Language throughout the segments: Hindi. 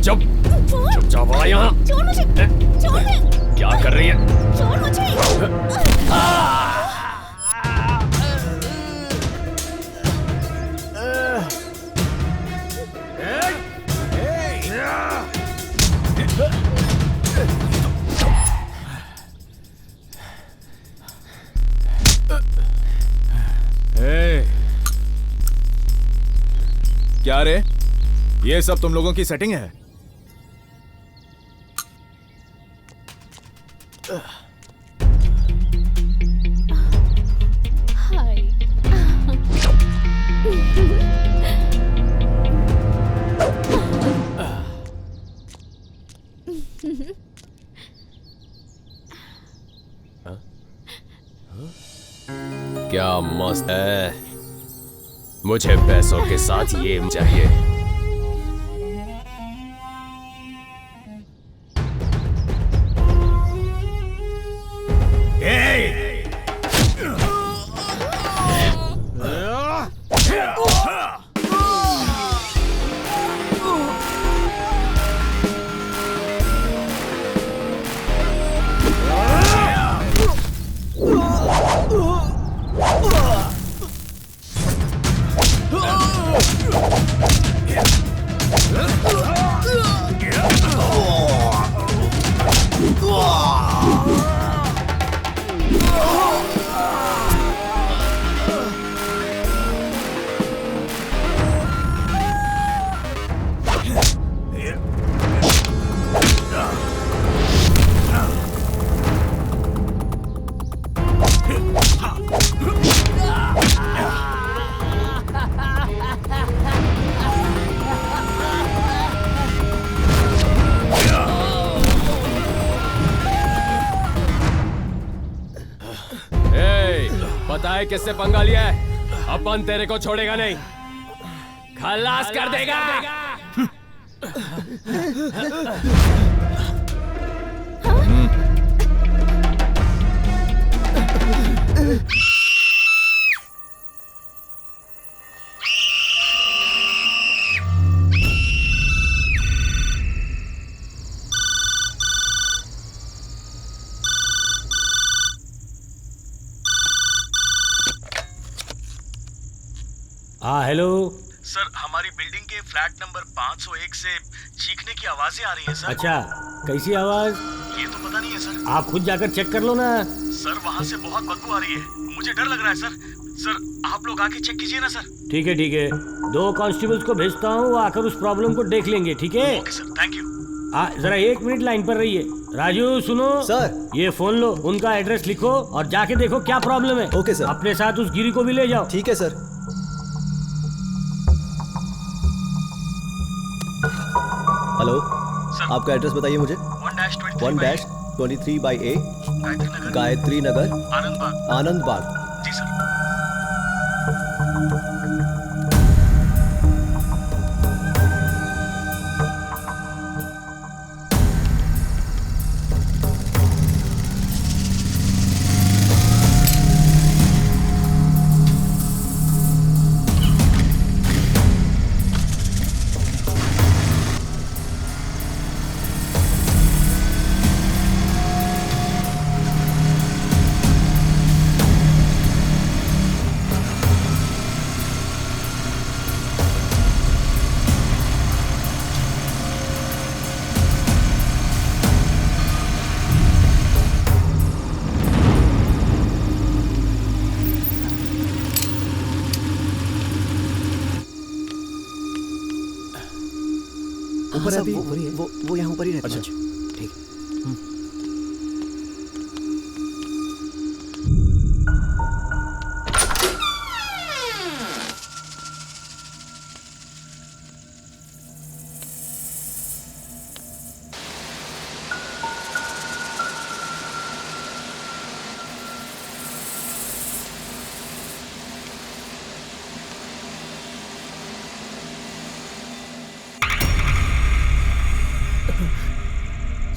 चुप चुपचाप आ यहाँ। छोड़ मुझे, छोड़ मुझे, क्या कर रही है? छोड़ मुझे। क्या रे, ये सब तुम लोगों की सेटिंग है? हाय। क्या मस्त है। मुझे पैसों के साथ ये चाहिए। पता है किससे पंगा लिया है? अपन तेरे को छोड़ेगा नहीं, खलास कर देगा। हाँ हेलो सर, हमारी बिल्डिंग के फ्लैट नंबर 501 से चीखने की आवाजें आ रही हैं सर। अच्छा, कैसी आवाज? ये तो पता नहीं है सर। आप खुद जाकर चेक कर लो ना। सर, वहाँ से बहुत बदबू आ रही है, मुझे डर लग रहा है सर। सर, आप लोग आके चेक कीजिए ना सर। ठीक है ठीक है, 2 कांस्टेबल्स को भेजता हूँ, वो आकर उस प्रॉब्लम को देख लेंगे। ठीक है? Okay sir, thank you. जरा 1 मिनट लाइन पर रहिए। राजू सुनो सर, ये फोन लो, उनका एड्रेस लिखो और जाके देखो क्या प्रॉब्लम है। Okay sir. अपने साथ उस गिरी को भी ले जाओ। ठीक है सर। हेलो सर, आपका एड्रेस बताइए मुझे। 1-23/A, 1-23 गायत्री नगर आनंद बाग। आनंद बाग। जी सर। ऊपर अभी वो यहाँ ऊपर ही रहता है। अच्छा ठीक।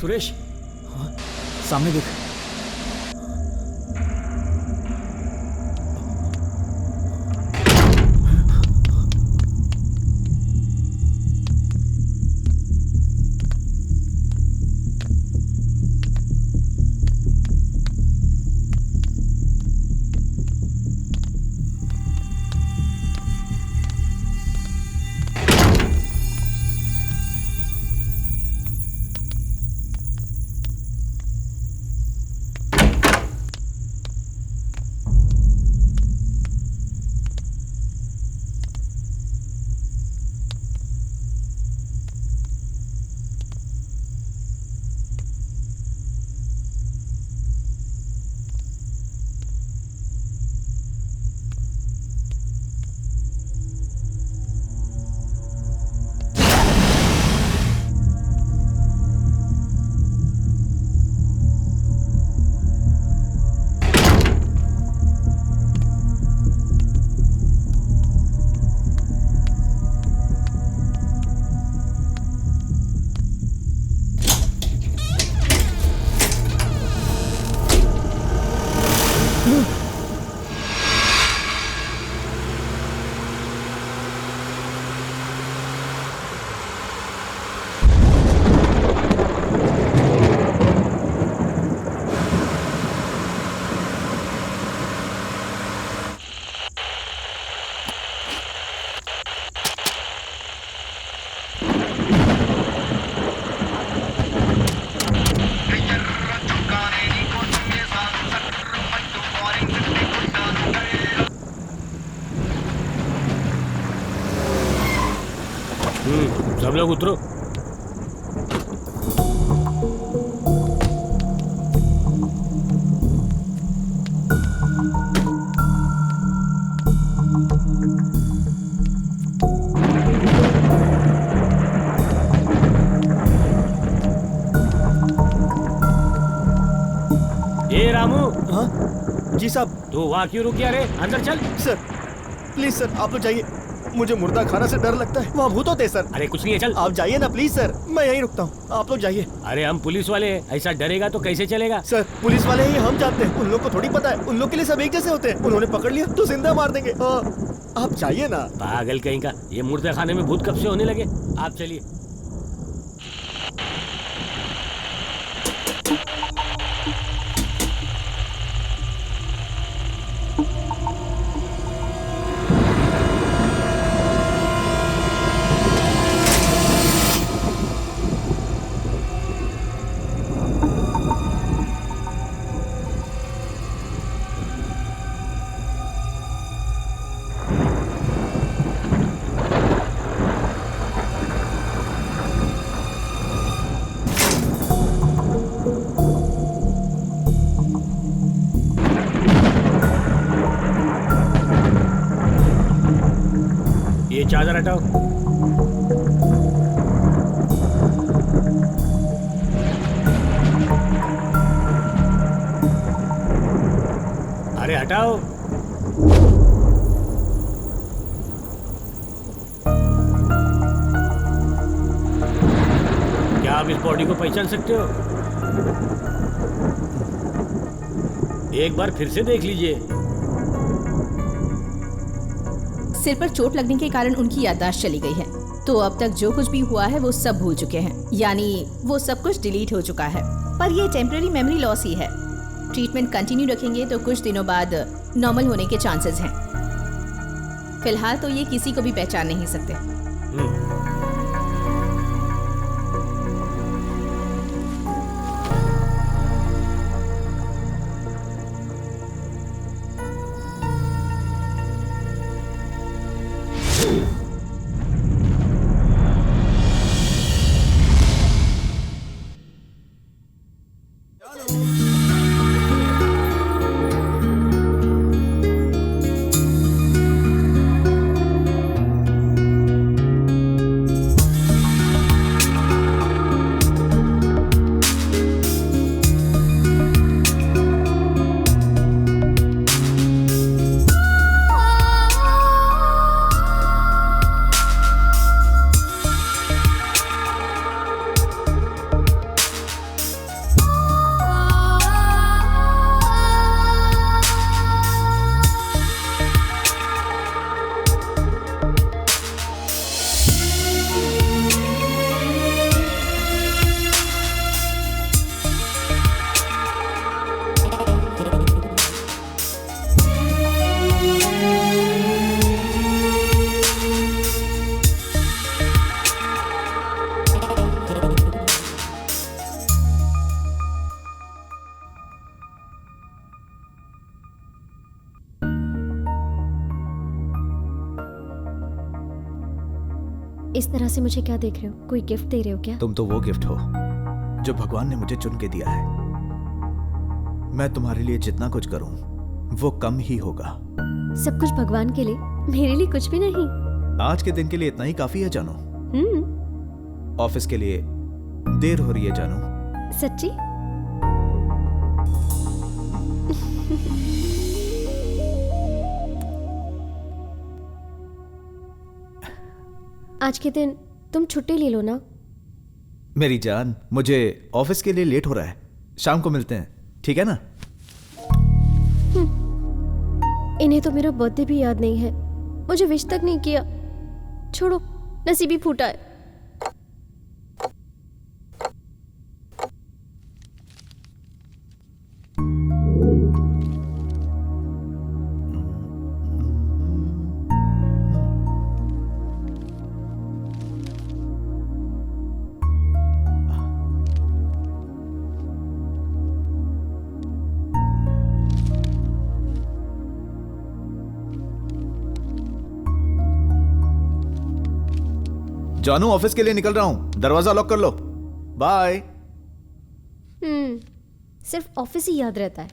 सुरेश, सामने देख। सब लोग उतरो। ए रामू, हाँ जी साहब। तू वहाँ क्यों रुक गया रे? अंदर चल। सर प्लीज सर, आप लोग जाइए, मुझे मुर्दा खाना से डर लगता है, वहाँ भूत होते हैं सर। अरे कुछ नहीं है, चल। आप जाइए ना प्लीज सर, मैं यहीं रुकता हूँ, आप लोग जाइए। अरे हम पुलिस वाले हैं, ऐसा डरेगा तो कैसे चलेगा? सर पुलिस वाले ही हम जानते हैं, उन लोग को थोड़ी पता है, उन लोग के लिए सब एक जैसे होते हैं। उन्होंने पकड़ लिया तो जिंदा मार देंगे। आप जाइए ना। पागल कहीं का, ये मुर्दा खाने में भूत कब से होने लगे? आप चलिए। ये चादर हटाओ। अरे हटाओ। क्या आप इस बॉडी को पहचान सकते हो? एक बार फिर से देख लीजिए। सिर पर चोट लगने के कारण उनकी याददाश्त चली गई है, तो अब तक जो कुछ भी हुआ है वो सब भूल चुके हैं, यानी वो सब कुछ डिलीट हो चुका है। पर ये टेम्पररी मेमोरी लॉस ही है। ट्रीटमेंट कंटिन्यू रखेंगे तो कुछ दिनों बाद नॉर्मल होने के चांसेस हैं। फिलहाल तो ये किसी को भी पहचान नहीं सकते। इस तरह से मुझे क्या देख रहे हो? कोई गिफ्ट दे रहे हो क्या? तुम तो वो गिफ्ट हो जो भगवान ने मुझे चुन के दिया है। मैं तुम्हारे लिए जितना कुछ करूं वो कम ही होगा। सब कुछ भगवान के लिए, मेरे लिए कुछ भी नहीं। आज के दिन के लिए इतना ही काफी है जानू। ऑफिस के लिए देर हो रही है जानू। सच्ची? आज के दिन तुम छुट्टी ले लो ना। मेरी जान, मुझे ऑफिस के लिए लेट हो रहा है, शाम को मिलते हैं, ठीक है ना? इन्हें तो मेरा बर्थडे भी याद नहीं है, मुझे विश तक नहीं किया। छोड़ो, नसीब ही फूटा है। जानू ऑफिस के लिए निकल रहा हूं, दरवाजा लॉक कर लो। बाय। सिर्फ ऑफिस ही याद रहता है।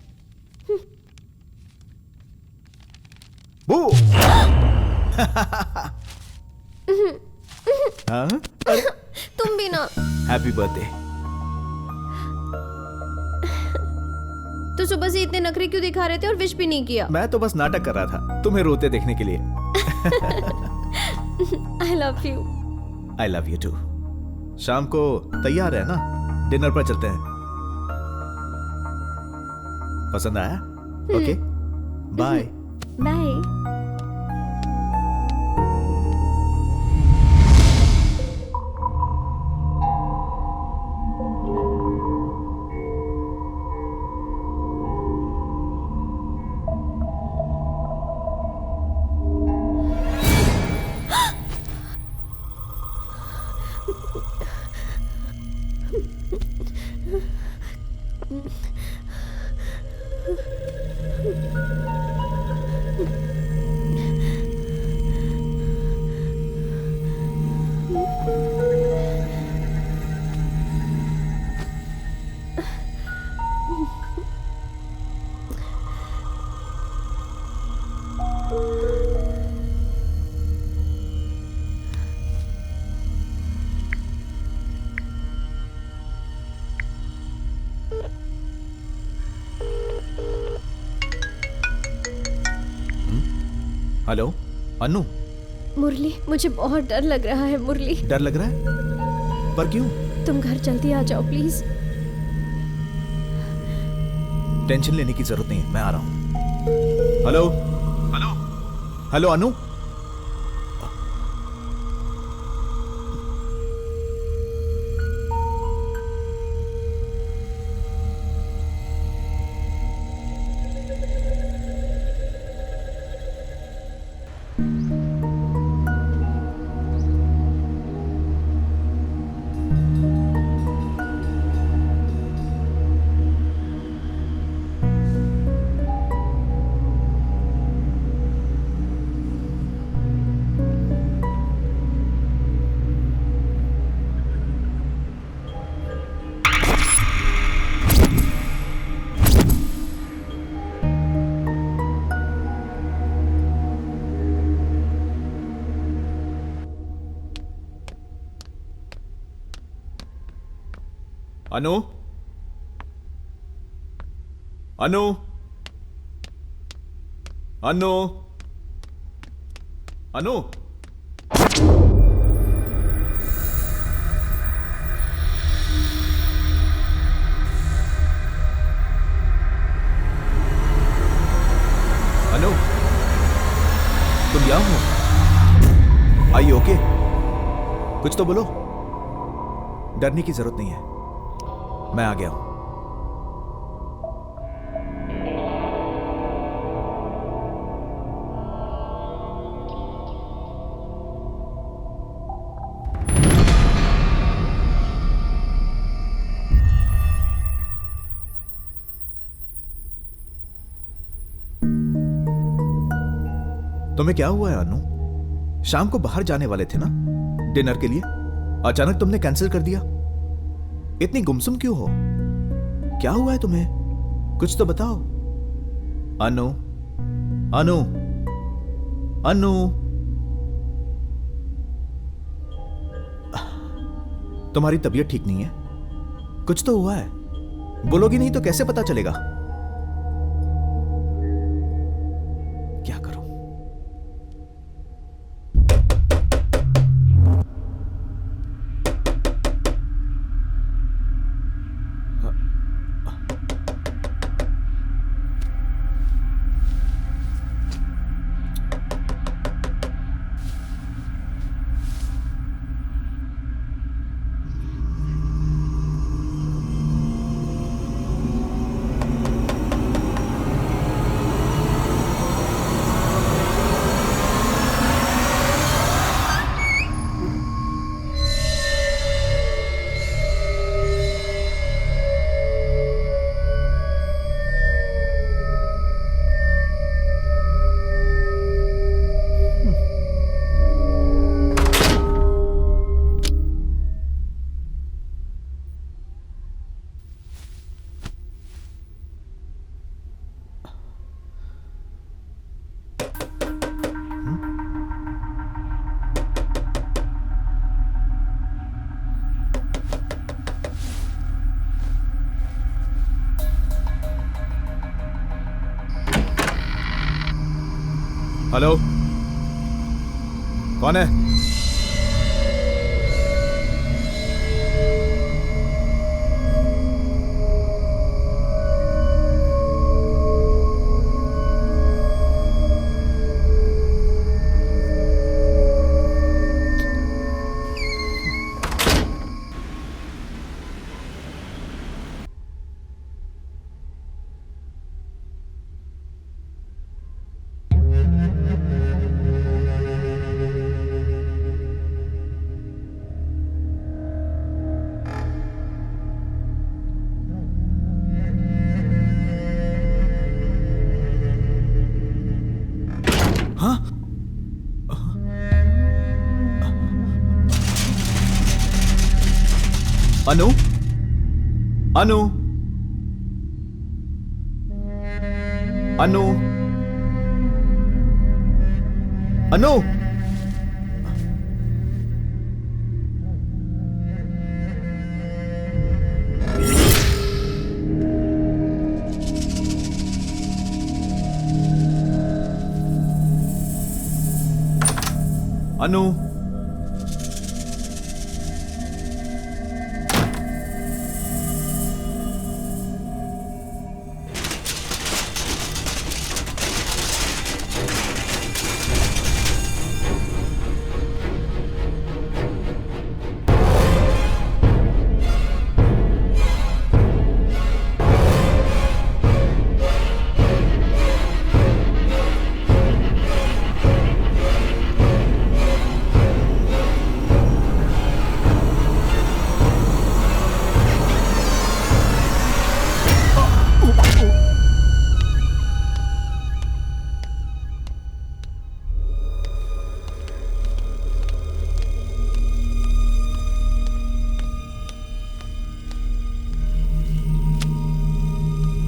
बू। हाँ? तुम भी ना। Happy birthday. तो सुबह से इतने नखरे क्यों दिखा रहे थे और विश भी नहीं किया? मैं तो बस नाटक कर रहा था तुम्हें रोते देखने के लिए। I love you. I love you too. शाम को तैयार है ना, डिनर पर चलते हैं। पसंद आया? Okay bye. Bye. Hello Anu. Murali, मुझे बहुत डर लग रहा है मुरली। डर लग रहा है? पर क्यों? तुम घर जल्दी आ जाओ प्लीज। टेंशन लेने की जरूरत नहीं है, मैं आ रहा हूं। हेलो हेलो हेलो अनु। अनु अनु अनु अनु। अनु तुम यहाँ हो? आइए ओके। कुछ तो बोलो। डरने की जरूरत नहीं है, मैं आ गया हूं। तुम्हें क्या हुआ है अनु? शाम को बाहर जाने वाले थे ना डिनर के लिए, अचानक तुमने कैंसिल कर दिया। इतनी गुमसुम क्यों हो? क्या हुआ है तुम्हें? कुछ तो बताओ। अनु अनु अनु। तुम्हारी तबीयत ठीक नहीं है? कुछ तो हुआ है, बोलोगी नहीं तो कैसे पता चलेगा? क्या करूं? हेलो, कौन है? अनु, अनु, अनु, अनु, अनु,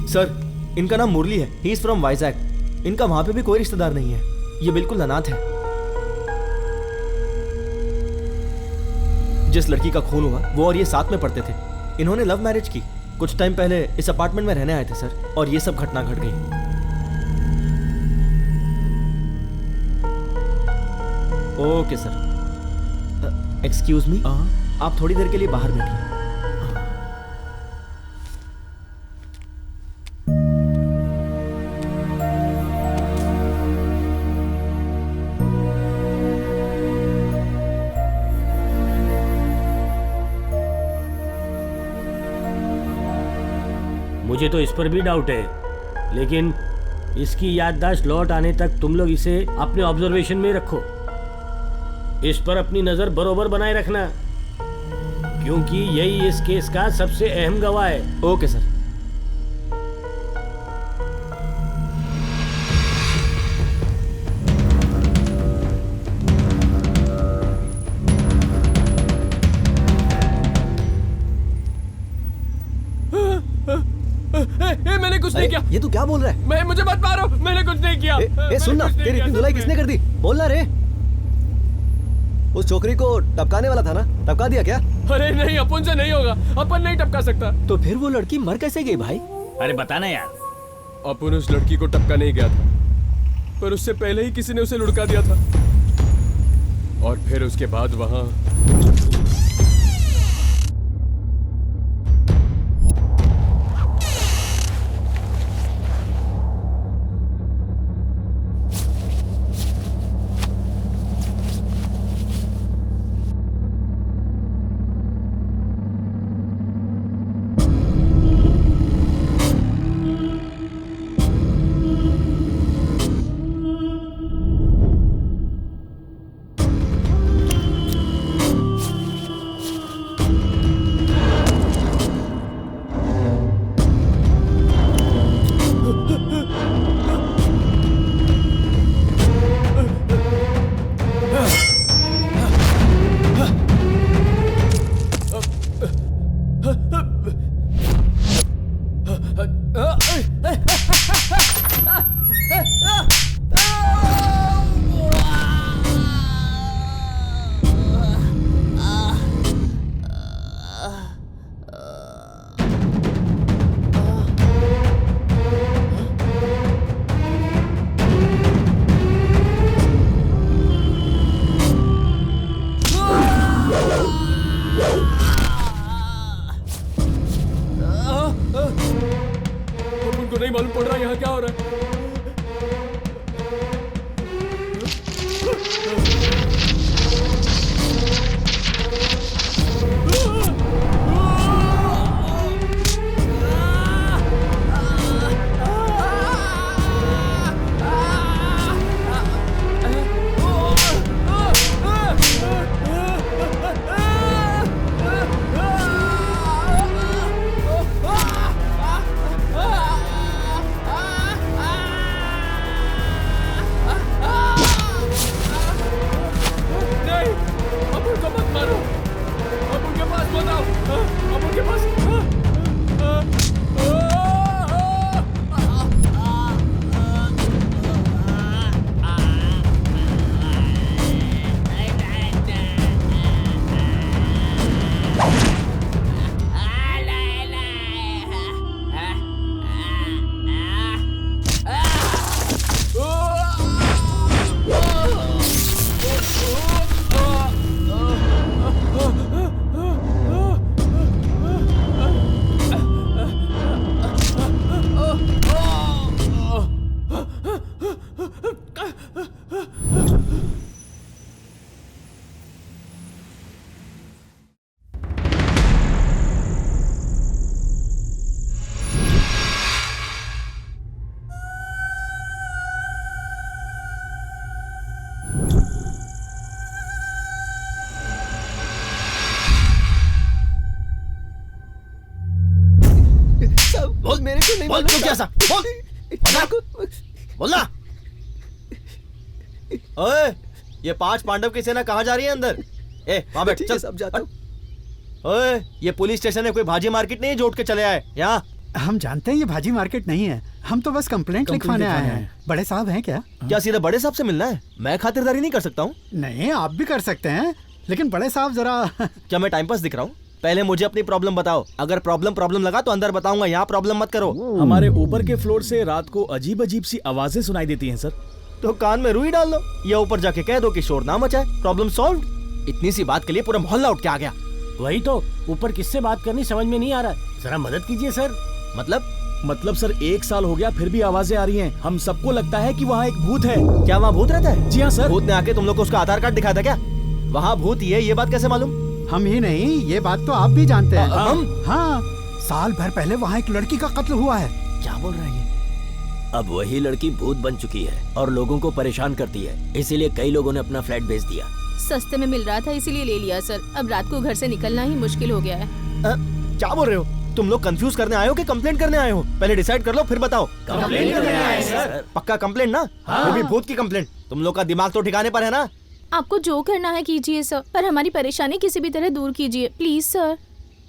सर, इनका नाम मुरली है। He is from Vizag. इनका वहां पे भी कोई रिश्तेदार नहीं है। ये बिल्कुल अनाथ है। जिस लड़की का खून हुआ वो और ये साथ में पढ़ते थे। इन्होंने लव मैरिज की। कुछ टाइम पहले इस अपार्टमेंट में रहने आए थे सर, और ये सब घटना घट गई। Okay sir. एक्सक्यूज मी, आप थोड़ी देर के लिए बाहर बैठिए। मुझे तो इस पर भी डाउट है, लेकिन इसकी याददाश्त लौट आने तक तुम लोग इसे अपने ऑब्जर्वेशन में रखो। इस पर अपनी नजर बरोबर बनाए रखना, क्योंकि यही इस केस का सबसे अहम गवाह है। Okay sir. मैंने कुछ नहीं किया। ये तू क्या बोल रहा है? मुझे मत मारो, मैंने कुछ नहीं किया। सुन ना, तेरी इतनी धुलाई किसने कर दी? बोलना रे। उस छोकरी को टपकाने वाला था ना, टपका दिया क्या? अरे नहीं, अपन से नहीं होगा, अपन नहीं टपका सकता। तो फिर वो लड़की मर कैसे गई भाई? अरे बताना यार। अपन उस लड़की को टपका नहीं गया था, पर उससे पहले ही किसी ने उसे लुढ़का दिया था, और फिर उसके बाद वहां मालूम पड़ रहा यहाँ क्या हो रहा है। बोल, मेरे को नहीं बोल मालूम क्यों क्या सा बोल बोलना। ओए, ये 5 पांडव की सेना कहाँ जा रही है अंदर? ए वहाँ बैठ, चल सब जाता हूँ। ओए, ये पुलिस स्टेशन है, कोई भाजी मार्केट नहीं है जो उठ के चले आए यहाँ। हम जानते हैं ये भाजी मार्केट नहीं है, हम तो बस कंप्लेंट लिखवाने आए हैं। बड़े साहब हैं क्या? क्या सीधा बड़े साहब से मिलना है? मैं खातिरदारी नहीं कर सकता हूँ। नहीं, आप भी कर सकते हैं, लेकिन बड़े साहब जरा क्या मैं टाइम पास दिख रहा हूँ? पहले मुझे अपनी प्रॉब्लम बताओ। अगर प्रॉब्लम लगा तो अंदर बताऊंगा, यहाँ प्रॉब्लम मत करो। हमारे ऊपर के फ्लोर से रात को अजीब अजीब सी आवाजें सुनाई देती हैं सर। तो कान में रुई डाल लो या ऊपर जाके कह दो कि शोर ना मचाए, प्रॉब्लम सॉल्व। इतनी सी बात के लिए पूरा मोहल्ला उठ के आ गया। वही तो, ऊपर किससे बात करनी समझ में नहीं आ रहा है, जरा मदद कीजिए सर। मतलब सर 1 साल हो गया फिर भी आवाजें आ रही हैं। हम सबको लगता है कि वहाँ एक भूत है। क्या वहाँ भूत रहता है? जी हाँ सर। भूत ने आके तुम लोग को उसका आधार कार्ड दिखाया था क्या? वहाँ भूत ही है, ये बात कैसे मालूम? हम ही नहीं, ये बात तो आप भी जानते हैं। हम? हाँ, साल भर पहले वहाँ एक लड़की का कत्ल हुआ है। क्या बोल रहे हैं? अब वही लड़की भूत बन चुकी है और लोगों को परेशान करती है, इसीलिए कई लोगों ने अपना फ्लैट बेच दिया। सस्ते में मिल रहा था इसीलिए ले लिया सर। अब रात को घर से निकलना ही मुश्किल हो गया है। क्या बोल रहे हो? तुम लोग कंफ्यूज करने आए हो कि कंप्लेंट करने आए हो? पहले डिसाइड कर लो फिर बताओ। कंप्लेंट करने आए सर। पक्का कंप्लेंट ना? वो भी भूत की कंप्लेंट। तुम लोग का दिमाग तो ठिकाने पर है ना? आपको जो करना है कीजिए सर, पर हमारी परेशानी किसी भी तरह दूर कीजिए प्लीज सर।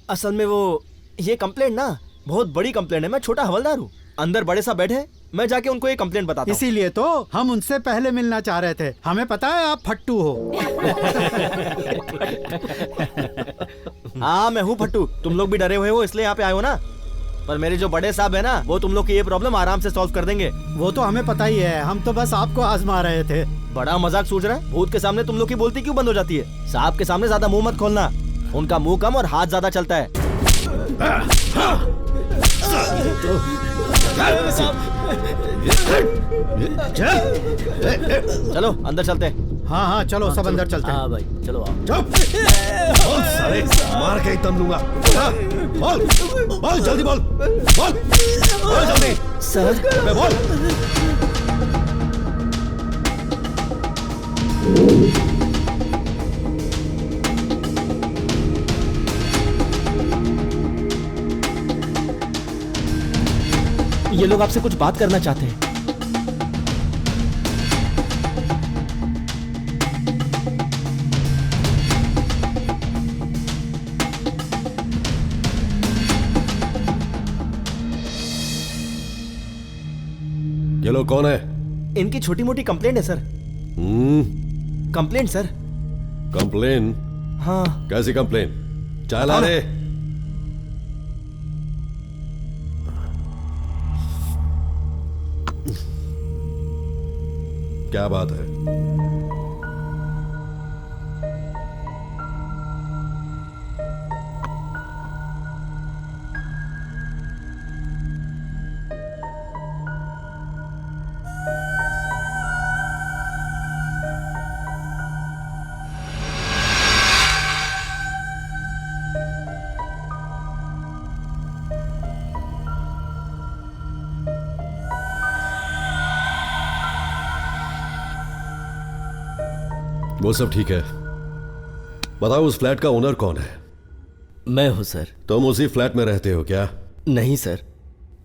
असल में वो ये कंप्लेंट ना बहुत बड़ी कंप्लेंट है। मैं छोटा हवलदार हूँ, अंदर बड़े साहब बैठे हैं, मैं जाके उनको ये कंप्लेंट बताता हूँ। इसीलिए तो हम उनसे पहले मिलना चाह रहे थे। हमें पता है आप फट्टू हो। हाँ मैं हूँ फट्टू, तुम लोग भी डरे हुए हो इसलिए यहाँ पे आए हो ना। पर मेरे जो बड़े साहब है ना, वो तुम लोग की ये प्रॉब्लम आराम से सॉल्व कर देंगे। वो तो हमें पता ही है, हम तो बस आपको आजमा रहे थे। बड़ा मजाक सूझ रहा है? भूत के सामने तुम लोग की बोलती क्यों बंद हो जाती है? साहब के सामने ज्यादा मुंह मत खोलना, उनका मुंह कम और हाथ ज्यादा चलता है। चलो अंदर चलते हैं। हाँ हाँ चलो सब अंदर चलते हैं। हाँ भाई चलो आओ। बोल साले, मार के ही दम लूंगा। बोल बोल जल्दी बोल बोल बोल जल्दी। सर मैं बोल। ये लोग आपसे कुछ बात करना चाहते हैं। ये लोग कौन है? इनकी छोटी मोटी कंप्लेंट है सर। Complaint sir. कंप्लेन? हाँ। कैसी कंप्लेन? चाय ला रे। क्या बात है? वो सब ठीक है, बताओ उस फ्लैट का ओनर कौन है? मैं हूं सर। तुम उसी फ्लैट में रहते हो क्या? नहीं सर,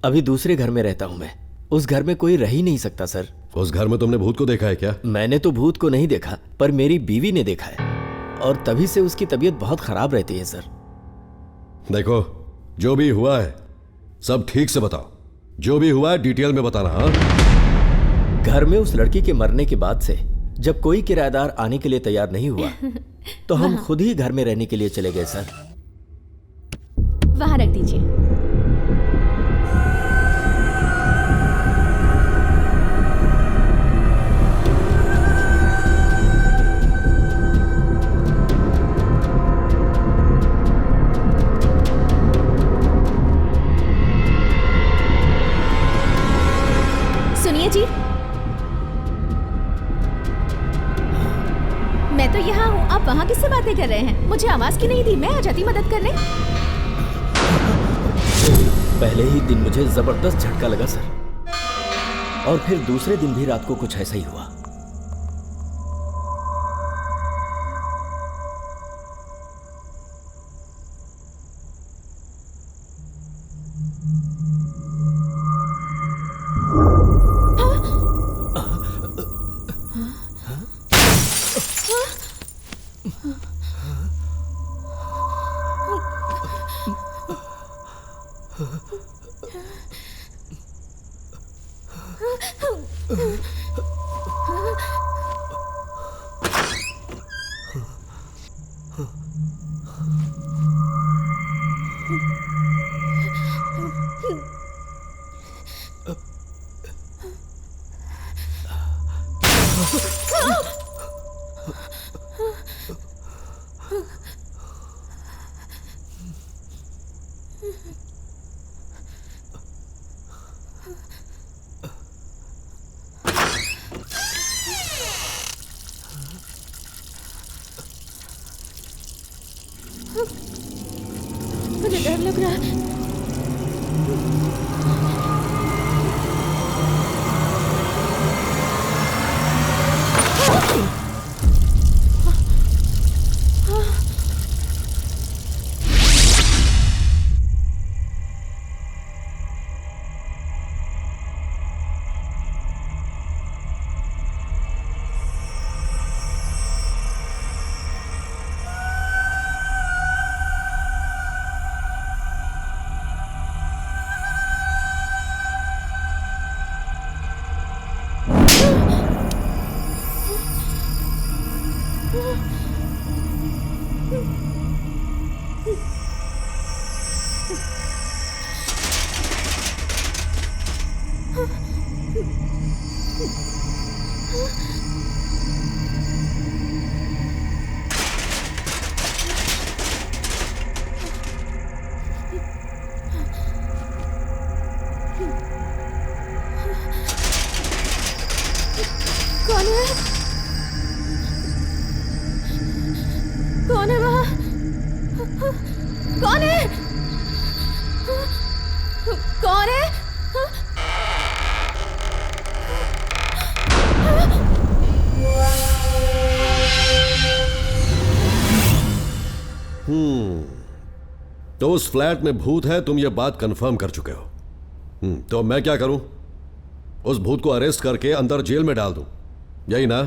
अभी दूसरे घर में रहता हूं मैं। उस घर में कोई रह ही नहीं सकता सर। उस घर में तुमने भूत को देखा है क्या? मैंने तो भूत को नहीं देखा, पर मेरी बीवी ने देखा है, और तभी से उसकी तबीयत बहुत खराब रहती है सर। देखो, जो भी हुआ है सब ठीक से बताओ। जो भी हुआ है डिटेल में बताना। हाँ? घर में उस लड़की के मरने के बाद से जब कोई किराएदार आने के लिए तैयार नहीं हुआ तो हम खुद ही घर में रहने के लिए चले गए सर। वहां रख दीजिए। सुनिए जी, मैं तो यहाँ हूँ, आप वहाँ किससे बातें कर रहे हैं? मुझे आवाज की नहीं दी, मैं आ जाती मदद करने। पहले ही दिन मुझे जबरदस्त झटका लगा सर, और फिर दूसरे दिन भी रात को कुछ ऐसा ही हुआ। मुझे डर लग रहा है। कौन है? कौन है वहाँ? कौन है? कौन है? तो उस फ्लैट में भूत है, तुम ये बात कंफर्म कर चुके हो। तो मैं क्या करूं? उस भूत को अरेस्ट करके अंदर जेल में डाल दूं, यही ना?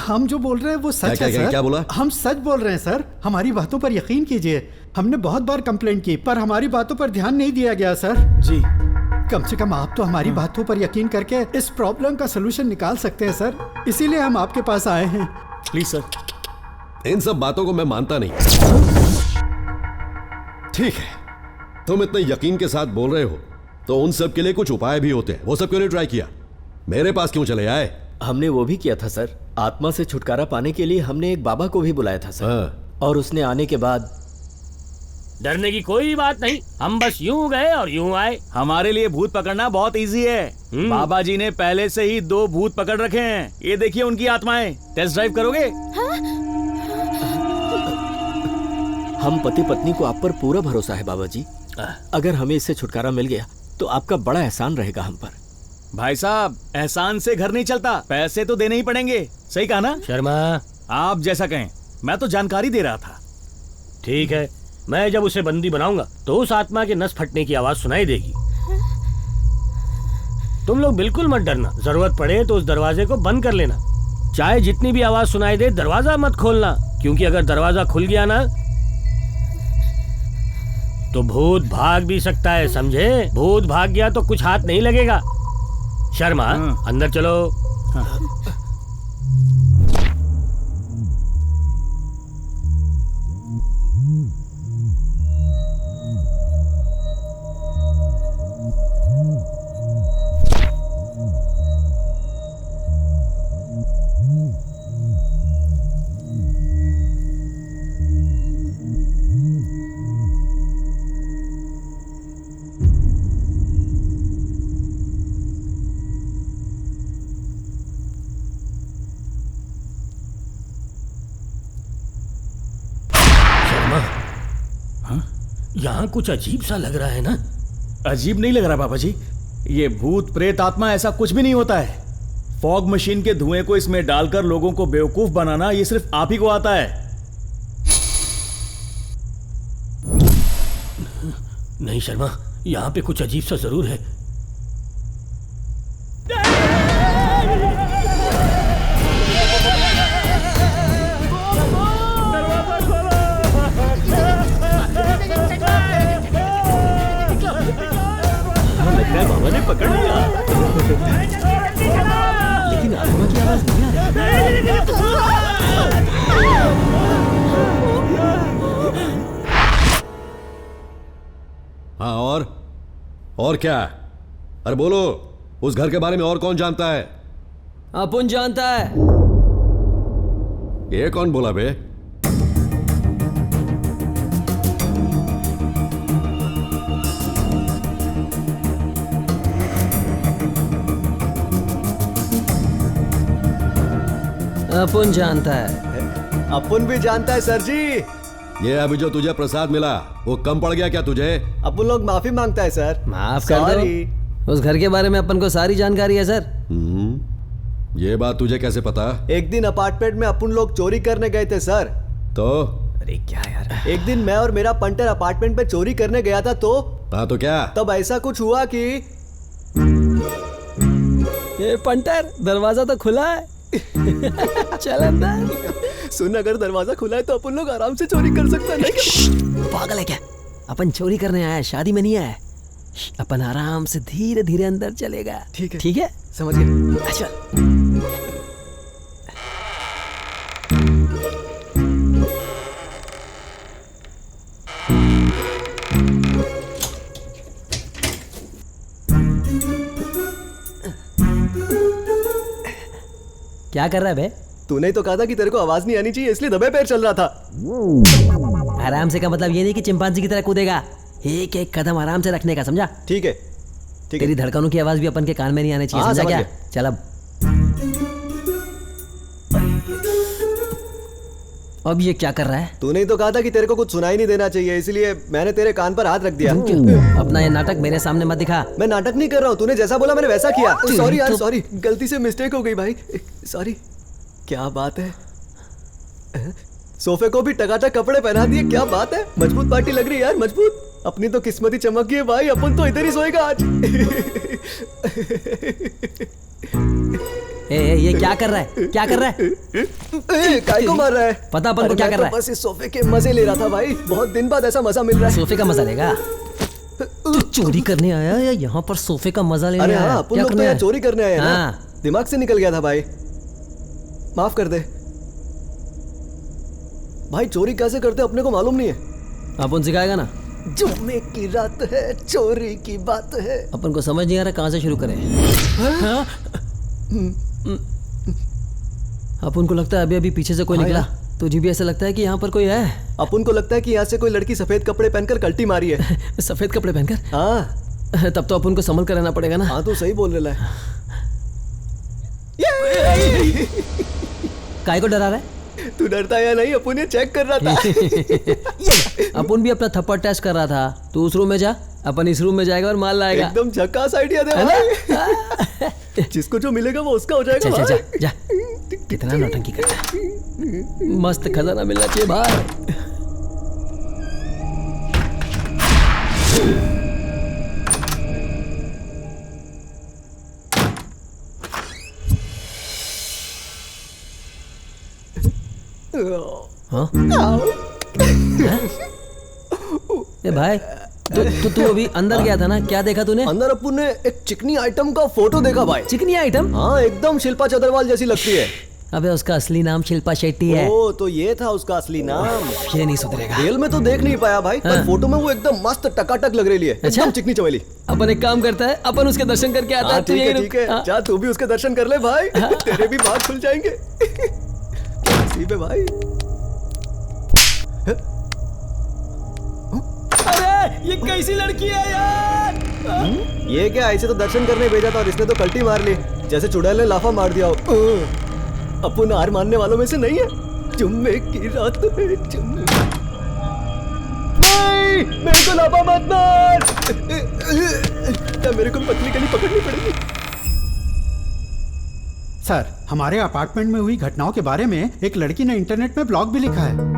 हम जो बोल रहे हैं वो सच है सर। क्या बोला? हम सच बोल रहे हैं सर, हमारी बातों पर यकीन कीजिए। हमने बहुत बार कंप्लेंट की पर हमारी बातों पर ध्यान नहीं दिया गया सर। जी, कम से कम आप तो हमारी बातों पर यकीन करके इस प्रॉब्लम का सलूशन निकाल सकते हैं सर, इसीलिए हम आपके पास आए हैं। Please sir. इन सब बातों को मैं मानता नहीं। ठीक है, तुम इतने यकीन के साथ बोल रहे हो तो उन सब के लिए कुछ उपाय भी होते हैं, वो सब क्यों नहीं ट्राई किया? मेरे पास क्यों चले आए? हमने वो भी किया था सर। आत्मा से छुटकारा पाने के लिए हमने एक बाबा को भी बुलाया था सर। और उसने आने के बाद डरने की कोई बात नहीं, हम बस यूं गए और यूं आए। हमारे लिए भूत पकड़ना बहुत इजी है। बाबा जी ने पहले से ही 2 भूत पकड़ रखे हैं। ये देखिए उनकी आत्माएं। टेस्ट ड्राइव करोगे? हम पति पत्नी को आप पर पूरा भरोसा है बाबा जी। अगर हमें इससे छुटकारा मिल गया तो आपका बड़ा एहसान रहेगा हम पर। भाई साहब, एहसान से घर नहीं चलता, पैसे तो देने ही पड़ेंगे। सही कहा ना शर्मा? आप जैसा कहें, मैं तो जानकारी दे रहा था। ठीक है, मैं जब उसे बंदी बनाऊंगा तो उस आत्मा के नस फटने की आवाज सुनाई देगी। तुम लोग बिल्कुल मत डरना, जरूरत पड़े तो उस दरवाजे को बंद कर लेना। चाहे जितनी भी आवाज सुनाई दे, दरवाजा मत खोलना, क्योंकि अगर दरवाजा खुल गया ना तो भूत भाग भी सकता है, समझे? भूत भाग गया तो कुछ हाथ नहीं लगेगा। शर्मा, अंदर चलो। यहाँ कुछ अजीब सा लग रहा है ना? अजीब नहीं लग रहा बाबा जी, ये भूत प्रेत आत्मा ऐसा कुछ भी नहीं होता है। फॉग मशीन के धुएं को इसमें डालकर लोगों को बेवकूफ बनाना, ये सिर्फ आप ही को आता है। नहीं शर्मा, यहाँ पे कुछ अजीब सा जरूर है। बाबा ने पकड़ लिया, लेकिन आत्मा की आवाज नहीं आ रही। हाँ, और क्या? अरे बोलो, उस घर के बारे में और कौन जानता है? अपुन जानता है। ये कौन बोला बे? अपुन जानता है। अपुन भी जानता है सर जी। ये अभी जो तुझे प्रसाद मिला वो कम पड़ गया क्या तुझे? अपुन लोग माफी मांगता है सर। माफ कर दो। उस घर के बारे में अपन को सारी जानकारी है सर। ये बात तुझे कैसे पता? एक दिन अपार्टमेंट में अपुन लोग चोरी करने गए थे सर। तो? अरे क्या यार। एक दिन मैं और मेरा पंटर अपार्टमेंट पे चोरी करने गया था तो? हाँ तो क्या? तब ऐसा कुछ हुआ कि ये पंटर, दरवाजा तो खुला है। चल अंदर। सुन, अगर दरवाजा खुला है तो अपन लोग आराम से चोरी कर सकते हैं। पागल है क्या? अपन चोरी करने आया है, शादी में नहीं आया। अपन आराम से धीरे धीरे अंदर चलेगा। ठीक है, ठीक है, समझ गया। चल। क्या कर रहा है बे? तूने तो कहा था कि तेरे को आवाज नहीं आनी चाहिए, इसलिए दबे पैर चल रहा था। आराम से का मतलब ये नहीं कि चिंपांजी की तरह कूदेगा। एक एक कदम आराम से रखने का, समझा? ठीक है, ठीक है। तेरी धड़कनों की आवाज भी अपन के कान में नहीं आनी चाहिए, समझा क्या? चल अब ये क्या कर रहा है? तूने ही तो कहा था कि तेरे को कुछ सुनाई नहीं देना चाहिए, इसलिए मैंने तेरे कान पर हाथ रख दिया। अपना ये नाटक मेरे सामने मत दिखा। मैं नाटक नहीं कर रहा हूँ, तूने जैसा बोला मैंने वैसा किया। सॉरी यार, सॉरी, गलती से मिस्टेक हो गई भाई, सॉरी। क्या बात है, सोफे को भी टकाटक कपड़े पहना दिए, क्या बात है। मजबूत पार्टी लग रही है यार, मजबूत। अपनी तो किस्मत ही चमक गई है भाई, अपन तो इधर ही सोएगा आज। ये क्या कर रहा है? क्या कर रहा है? काय को मार रहा है? पता अपन को क्या कर रहा है? बस इस सोफे के मजे ले रहा था भाई, बहुत दिन बाद ऐसा मजा मिल रहा है। सोफे का मजा लेगा? तू चोरी करने आया या यहाँ पर सोफे का मजा लेने आया? अरे हाँ, अपन लोग तो यहाँ चोरी करने आए ना। दिमाग से निकल गया था भाई, माफ कर दे भाई। चोरी कैसे करते अपने को मालूम नहीं है। अपन सिखाएगा ना। जुम्मे की रात है, चोरी की बात है। अपन को समझ नहीं आ रहा कहाँ से शुरू करें। अपन को लगता है अभी अभी पीछे से कोई निकला। तुझे भी ऐसा लगता है कि यहाँ पर कोई है? अपन को लगता है कि यहाँ से कोई लड़की सफेद कपड़े पहनकर कल्टी मारी है। सफेद कपड़े पहनकर? हाँ। तब तो अपन को संभल कर रहना पड़ेगा ना। हाँ तो सही बोल रहा है। काय को डरा रहा है? तू डरता या नहीं, अपन ये चेक कर रहा था। अपन भी अपना थप्पड़ टेस्ट कर रहा था। तू उस रूम में जा, अपन इस रूम में जाएगा और माल लाएगा। एकदम झकास आइडिया दे भाई। जिसको जो मिलेगा वो उसका हो जाएगा। जा, भाई। जा, जा, जा। कितना नौटंकी करता है। मस्त खजाना मिलना चाहिए भाई। हाँ? ए भाई, तू अभी अंदर गया था ना, क्या देखा तूने? अंदर अपुन ने एक चिकनी आइटम का फोटो देखा भाई। चिकनी आइटम? हाँ, एकदम शिल्पा चतरवाल जैसी लगती है। अबे उसका असली नाम शिल्पा शेट्टी है। ओ, तो ये था उसका असली नाम। ये नहीं सुधरेगा। रियल में तो देख नहीं पाया भाई, पर फोटो में वो एकदम मस्त टकाटक लग रही है। एकदम चिकनी चवेली। अपन एक काम करता है, अपन उसके दर्शन करके आता है। ठीक है, ठीक है। जा तू भी उसके दर्शन कर ले भाई। तेरे भी बात खुल जाएंगे। नसीब है भाई। अरे ये कैसी लड़की है यार? ये क्या, ऐसे तो दर्शन करने भेजा था और इसने तो कल्टी मार ली, जैसे चुड़ैल ने लाफा मार दिया हो। अपन हार मानने वालों में से नहीं है। जुम्मे की रात में जुम्मे। नहीं, मेरे को लाफा मत मार। मेरे को पतली गली पकड़नी पड़ेगी। सर, हमारे अपार्टमेंट में हुई घटनाओं के बारे में एक लड़की ने इंटरनेट में ब्लॉग भी लिखा है।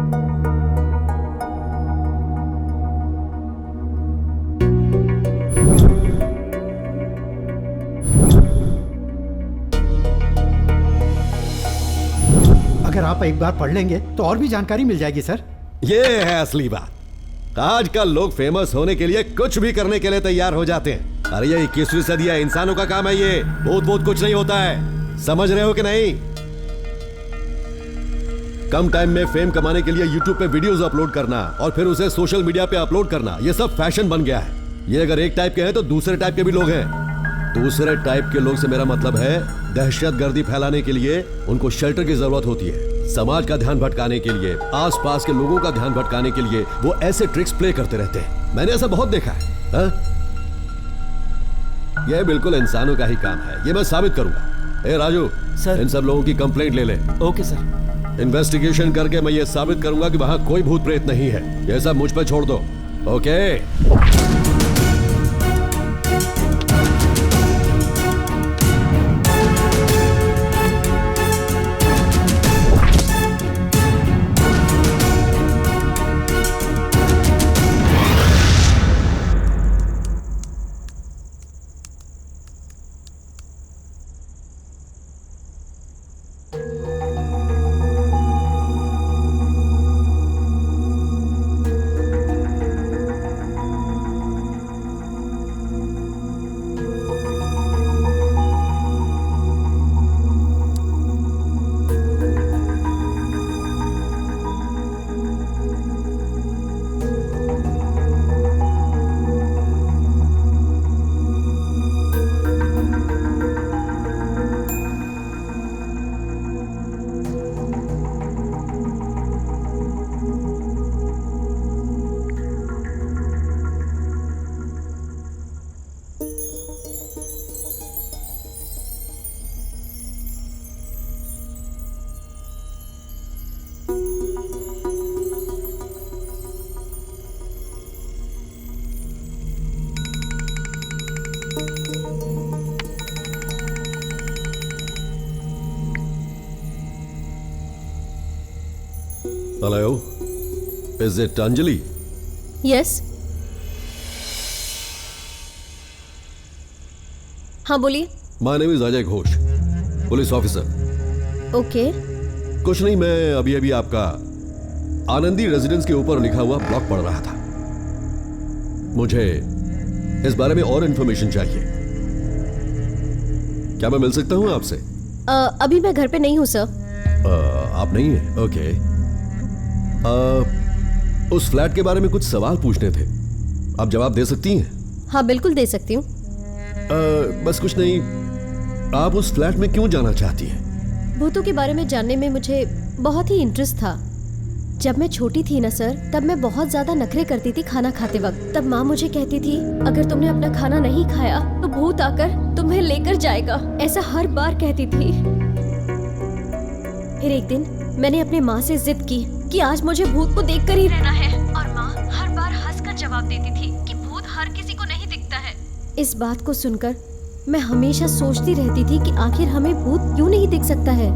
अगर आप एक बार पढ़ लेंगे तो और भी जानकारी मिल जाएगी सर। ये है असली बात। आजकल लोग फेमस होने के लिए कुछ भी करने के लिए तैयार हो जाते हैं। अरे ये 21वीं सदी है, इंसानों का काम है ये। बहुत कुछ नहीं होता है, समझ रहे हो कि नहीं? कम टाइम में फेम कमाने के लिए यूट्यूब पे वीडियोस अपलोड करना और फिर उसे सोशल मीडिया पे अपलोड करना, ये सब फैशन बन गया है। ये अगर एक टाइप के हैं तो दूसरे टाइप के भी लोग हैं। दूसरे टाइप के लोग से मेरा मतलब है दहशतगर्दी फैलाने के लिए उनको शेल्टर की जरूरत होती है। समाज का ध्यान भटकाने के लिए, आसपास के लोगों का ध्यान भटकाने के लिए वो ऐसे ट्रिक्स प्ले करते रहते हैं। मैंने ऐसा बहुत देखा है। यह बिल्कुल इंसानों का ही काम है, ये मैं साबित करूंगा। ए राजू सर, इन सब लोगों की कंप्लेंट ले ले। Okay sir. इन्वेस्टिगेशन करके मैं ये साबित करूंगा कि वहां कोई भूत प्रेत नहीं है। ये सब मुझ पे छोड़ दो। Okay? Hello, is it Anjali? Yes. हाँ बोलिए। My name is Ajay Ghosh, police officer. Okay. कुछ नहीं, मैं अभी अभी आपका आनंदी रेजिडेंस के ऊपर लिखा हुआ ब्लॉग पढ़ रहा था। मुझे इस बारे में और इंफॉर्मेशन चाहिए। क्या मैं मिल सकता हूं आपसे? अभी मैं घर पे नहीं हूँ सर। आप नहीं है? ओके। उस फ्लैट के बारे में कुछ सवाल पूछने थे, आप जवाब दे सकती हैं? हाँ बिल्कुल दे सकती हूँ। बस कुछ नहीं, आप उस फ्लैट में क्यों जाना चाहती हैं? भूतों के बारे में जानने में मुझे बहुत ही इंटरेस्ट था। जब मैं छोटी थी ना सर, तब मैं बहुत ज्यादा नखरे करती थी खाना खाते वक्त। तब माँ मुझे कहती थी, अगर तुमने अपना खाना नहीं खाया तो भूत आकर तुम्हें लेकर जाएगा, ऐसा हर बार कहती थी। फिर एक दिन मैंने अपने माँ से जिद की कि आज मुझे भूत को देखकर ही रहना है, और माँ जवाब देती थी कि भूत हर किसी को नहीं दिखता है। इस बात को सुनकर मैं हमेशा सोचती रहती थी कि आखिर हमें भूत क्यों नहीं दिख सकता है।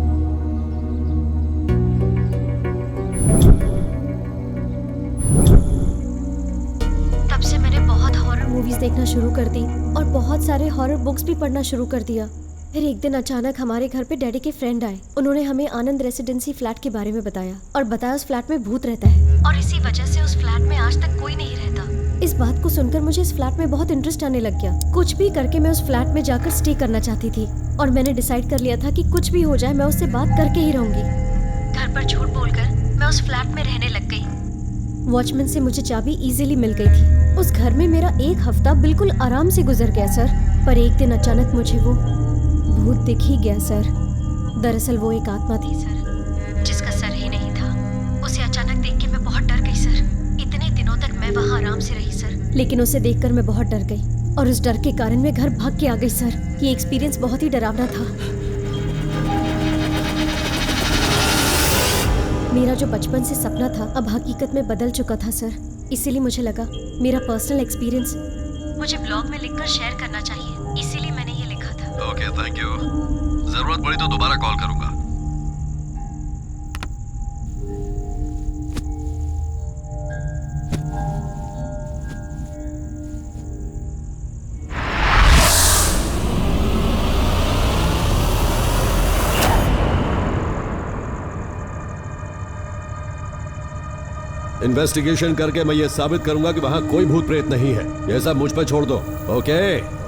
तब से मैंने बहुत हॉरर मूवीज देखना शुरू कर दी और बहुत सारे हॉरर बुक्स भी पढ़ना शुरू कर दिया। फिर एक दिन अचानक हमारे घर पे डैडी के फ्रेंड आए। उन्होंने हमें आनंद रेसिडेंसी फ्लैट के बारे में बताया और बताया उस फ्लैट में भूत रहता है और इसी वजह से उस फ्लैट में आज तक कोई नहीं रहता। इस बात को सुनकर मुझे इस फ्लैट में बहुत इंटरेस्ट आने लग गया। कुछ भी करके मैं उस फ्लैट में जाकर स्टे करना चाहती थी और मैंने डिसाइड कर लिया था कि कुछ भी हो जाए मैं उससे बात करके ही रहूंगी। घर पर झूठ बोलकर मैं उस फ्लैट में रहने लग गई। वॉचमैन से मुझे चाबी इजीली मिल गई थी। उस घर में मेरा एक हफ्ता बिल्कुल आराम से गुजर गया सर। पर एक दिन अचानक मुझे वो भूत दिख ही गया सर। दरअसल वो एक आत्मा थी सर, जिसका सर ही नहीं था। उसे अचानक देख के मैं बहुत डर गई सर। इतने दिनों तक मैं वहाँ आराम से रही सर, लेकिन उसे देखकर मैं बहुत डर गई और उस डर के कारण मैं घर भाग के आ गई सर। ये एक्सपीरियंस बहुत ही डरावना था। मेरा जो बचपन से सपना था अब हकीकत में बदल चुका था सर। इसीलिए मुझे लगा मेरा पर्सनल एक्सपीरियंस मुझे ब्लॉग में लिखकर शेयर करना चाहिए, इसीलिए मैंने ये लिखा था। Okay, thank you. जरूरत पड़ी तो दोबारा कॉल करूंगा। इन्वेस्टिगेशन करके मैं ये साबित करूंगा कि वहां कोई भूत प्रेत नहीं है। ये सब मुझ पे छोड़ दो। ओके?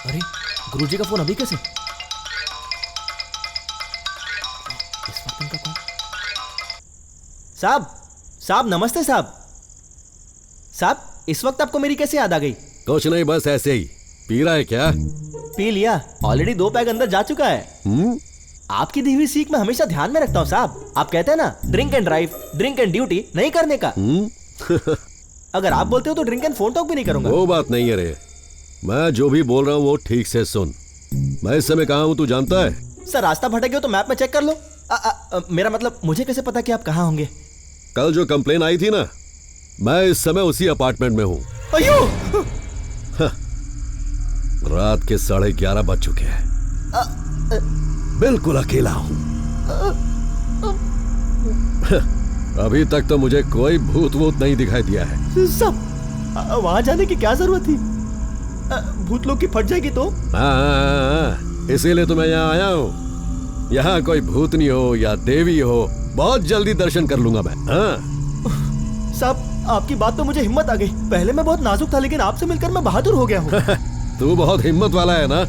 अरे गुरुजी का फोन अभी कैसे? इस वक्त इनका कौन? साहब नमस्ते साहब। इस वक्त आपको मेरी कैसे याद आ गई? कुछ नहीं, बस ऐसे ही। पी रहा है क्या? पी लिया, ऑलरेडी 2 पैग अंदर जा चुका है। आपकी दी हुई सीख मैं हमेशा ध्यान में रखता हूँ साहब। आप कहते हैं ना, drink and drive, drink and duty नहीं करने का। अगर आप बोलते हो तो ड्रिंक एंड फोन टॉक भी नहीं करूंगा। वो बात नहीं है रे, मैं जो भी बोल रहा हूँ वो ठीक से सुन। मैं इस समय कहाँ हूँ तू जानता है? सर रास्ता भटक गया तो मैप में चेक कर लो। मेरा मतलब मुझे कैसे पता कि आप कहाँ होंगे? कल जो कंप्लेन आई थी ना, मैं इस समय उसी अपार्टमेंट में हूँ। अयो! रात के 11:30 बज चुके हैं। बिल्कुल अकेला हूँ। अभी तक तो मुझे कोई भूत वूत नहीं दिखाई दिया है। सब वहां जाने की क्या जरूरत थी? भूत लोग की फट जाएगी तो? हाँ, इसीलिए तो मैं यहाँ आया हूँ। यहाँ कोई भूतनी हो या देवी हो, बहुत जल्दी दर्शन कर लूंगा मैं। हाँ साहब, आपकी बात तो मुझे हिम्मत आ गई। पहले मैं बहुत नाजुक था, लेकिन आपसे मिलकर मैं बहादुर हो गया हूँ। तू बहुत हिम्मत वाला है ना?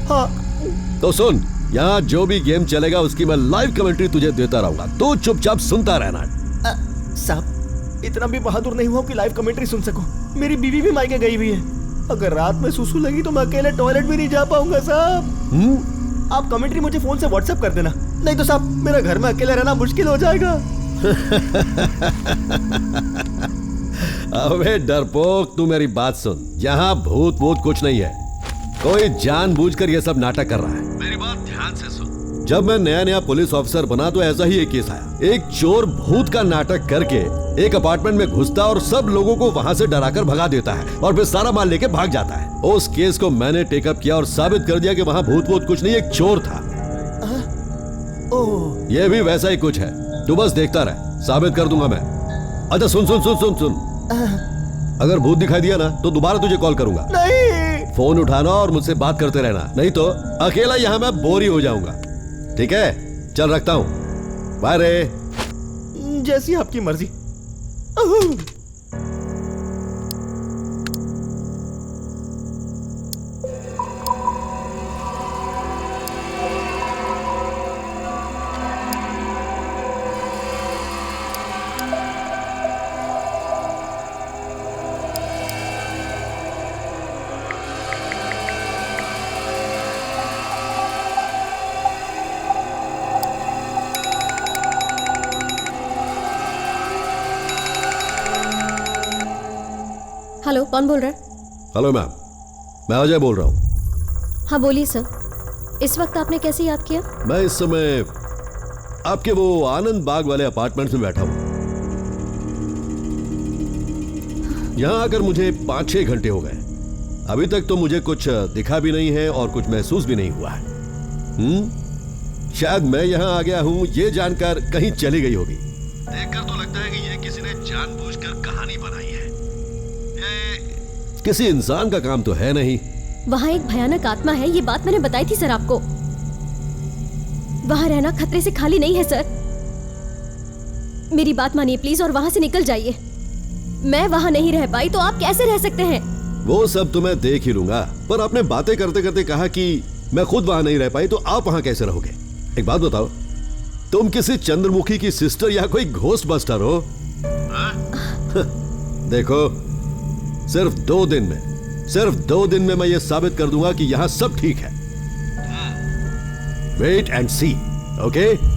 हाँ। तो सुन, यहाँ जो भी गेम चलेगा उसकी मैं लाइव कमेंट्री तुझे देता रहूंगा, तू चुपचाप सुनता रहना। साहब, इतना भी बहादुर नहीं हुआ कि लाइव कमेंट्री सुन सको। मेरी बीवी भी मायके गई हुई है। अगर रात में सुसु लगी तो मैं अकेले टॉयलेट भी नहीं जा पाऊंगा साहब। आप कमेंट्री मुझे फोन से व्हाट्सएप कर देना, नहीं तो साहब मेरा घर में अकेले रहना मुश्किल हो जाएगा। अबे डरपोक, तू मेरी बात सुन, यहाँ भूत वूत कुछ नहीं है। कोई जानबूझकर ये सब नाटक कर रहा है। मेरी बात ध्यान से सुन। जब मैं नया नया पुलिस ऑफिसर बना तो ऐसा ही एक केस आया। एक चोर भूत का नाटक करके एक अपार्टमेंट में घुसता और सब लोगों को वहां से डराकर भगा देता है और फिर सारा माल लेके भाग जाता है। उस केस को मैंने टेकअप किया और साबित कर दिया कि वहां भूत वूत कुछ नहीं, एक चोर था। ओह, ये भी वैसा ही कुछ है, तू बस देखता रह, साबित कर दूंगा मैं। अच्छा सुन सुन सुन सुन सुन, अगर भूत दिखाई दिया ना तो दोबारा तुझे कॉल करूंगा। नहीं, फोन उठाना और मुझसे बात करते रहना, नहीं तो अकेला यहाँ मैं बोर ही हो जाऊंगा। ठीक है, चल रखता हूं, बाय रे। जैसी आपकी मर्जी। हेलो, कौन बोल रहा है? हेलो मैम, मैं अजय बोल रहा हूँ। हाँ बोलिए सर। इस वक्त आपने कैसे याद किया? मैं इस समय आपके वो आनंद बाग वाले अपार्टमेंट में बैठा हूँ। यहाँ आकर मुझे 5-6 घंटे हो गए। अभी तक तो मुझे कुछ दिखा भी नहीं है और कुछ महसूस भी नहीं हुआ है। शायद मैं यहाँ आ गया हूँ ये जानकर कहीं चली गई होगी। देखकर तो लगता है कि ये किसी ने जानबूझकर कहानी बनाई है। किसी इंसान का काम तो है नहीं। वहाँ एक भयानक आत्मा है, ये बात मैंने बताई थी सर आपको। वहाँ रहना खतरे से खाली नहीं है सर। मेरी बात मानिए प्लीज और वहाँ से निकल जाइए। मैं वहाँ नहीं रह पाई तो आप कैसे रह सकते हैं? वो सब तो मैं देख ही लूंगा, पर आपने बातें करते करते कहा कि मैं खुद वहाँ नहीं रह पाई तो आप वहाँ कैसे रहोगे? एक बात बताओ, तुम किसी चंद्रमुखी की सिस्टर या कोई घोस्ट बस्टर हो? देखो, सिर्फ 2 दिन में मैं ये साबित कर दूंगा कि यहां सब ठीक है। Wait and see, okay?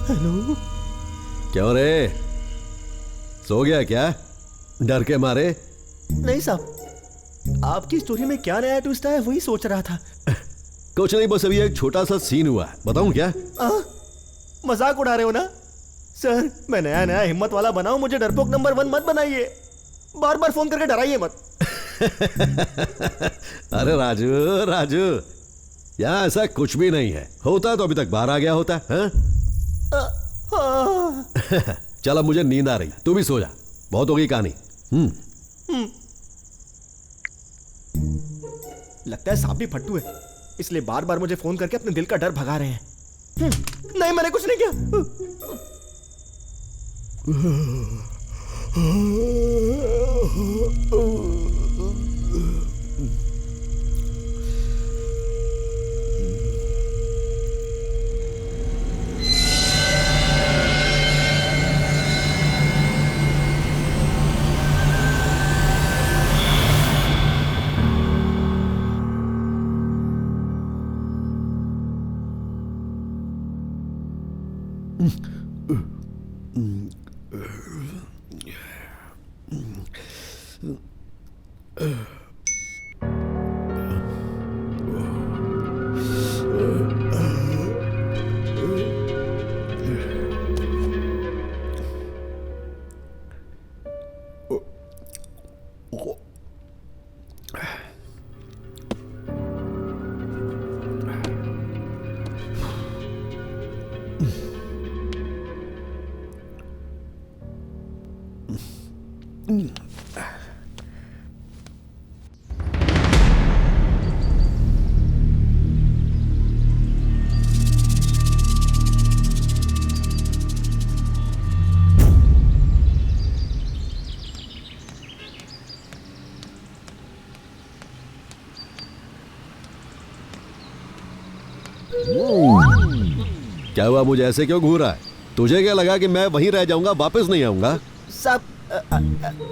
Hello, क्यों रे, सो गया क्या डर के मारे? नहीं साहब, आपकी स्टोरी में क्या नया ट्विस्ट है वही सोच रहा था। कुछ नहीं, बस अभी एक छोटा सा सीन हुआ है, बताऊं क्या? मजाक उड़ा रहे हो ना सर? मैं नया नया हिम्मत वाला बनाऊं, मुझे डरपोक नंबर 1 मत बनाइए। बार बार फोन करके डराइए मत। अरे राजू, यहाँ ऐसा कुछ भी नहीं है, होता तो अभी तक बाहर आ गया होता है। चल अब मुझे नींद आ रही, तू भी सो जा, बहुत हो गई कहानी। लगता है सांप भी फट्टू है, इसलिए बार बार मुझे फोन करके अपने दिल का डर भगा रहे हैं। नहीं, मैंने कुछ नहीं किया। क्या हुआ, मुझे ऐसे क्यों घूर रहा है? तुझे क्या लगा कि मैं वहीं रह जाऊंगा, वापस नहीं आऊंगा? साहब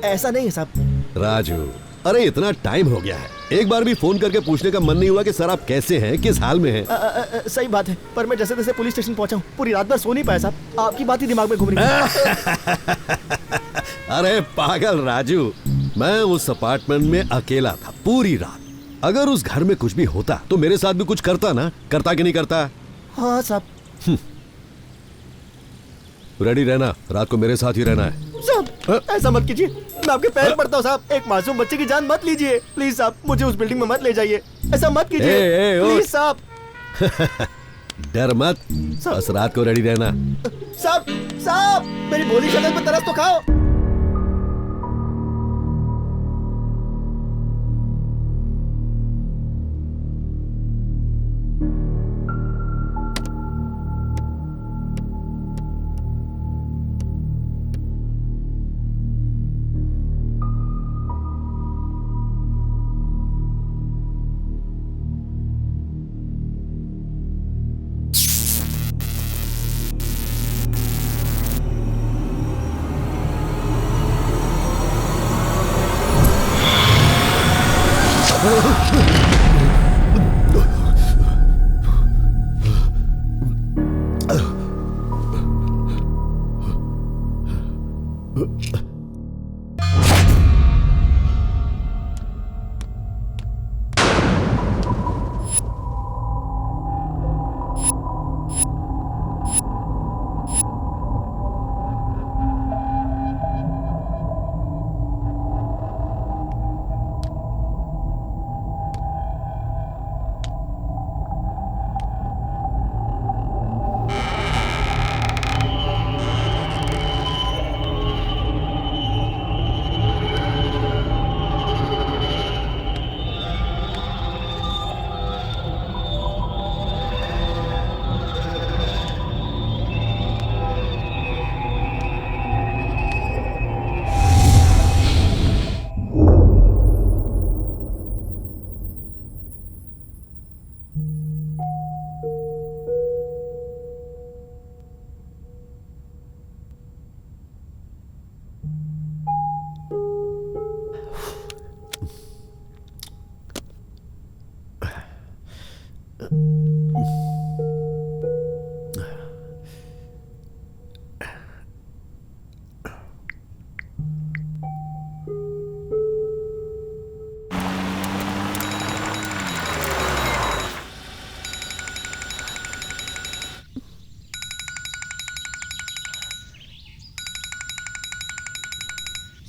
ऐसा नहीं है साहब। राजू, अरे इतना टाइम हो गया है, एक बार भी फोन करके पूछने का मन नहीं हुआ कि सर आप कैसे हैं, किस हाल में हैं? सही बात है, पर मैं जैसे तैसे पुलिस स्टेशन पहुंचा हूँ, पूरी रात भर सो नहीं पाया साहब, आपकी बात ही दिमाग में घूम रही है। अरे पागल राजू, मैं उस अपार्टमेंट में अकेला था पूरी रात। अगर उस घर में कुछ भी होता तो मेरे साथ भी कुछ करता ना, करता कि नहीं करता? हाँ साहब। रेडी रहना, रात को मेरे साथ ही रहना है। साहब ऐसा मत कीजिए, मैं आपके पैर पड़ता हूँ साहब, एक मासूम बच्चे की जान मत लीजिए प्लीज साहब, मुझे उस बिल्डिंग में मत ले जाइए, ऐसा मत कीजिए प्लीज साहब। डर मत, बस रात को रेडी रहना। साहब साहब मेरी भोली शक्ल पर तरस तो खाओ।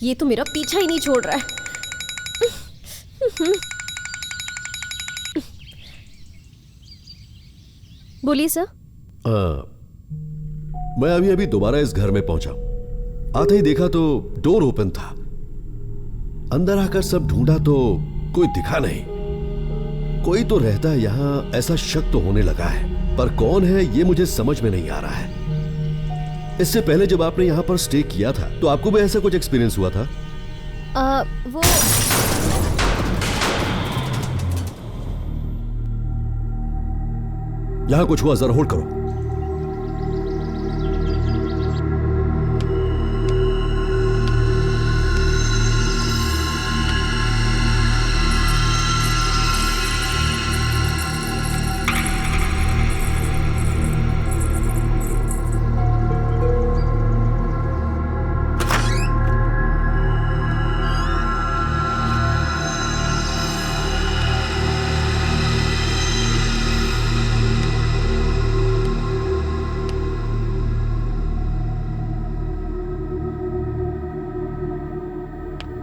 ये तो मेरा पीछा ही नहीं छोड़ रहा है। बोलिए सर। मैं अभी अभी दोबारा इस घर में पहुंचा। आते ही देखा तो डोर ओपन था। अंदर आकर सब ढूंढा तो कोई दिखा नहीं। कोई तो रहता है यहां, ऐसा शक तो होने लगा है, पर कौन है ये मुझे समझ में नहीं आ रहा है। इससे पहले जब आपने यहां पर स्टे किया था तो आपको भी ऐसा कुछ एक्सपीरियंस हुआ था? वो यहां कुछ हुआ, जरा होल्ड करो।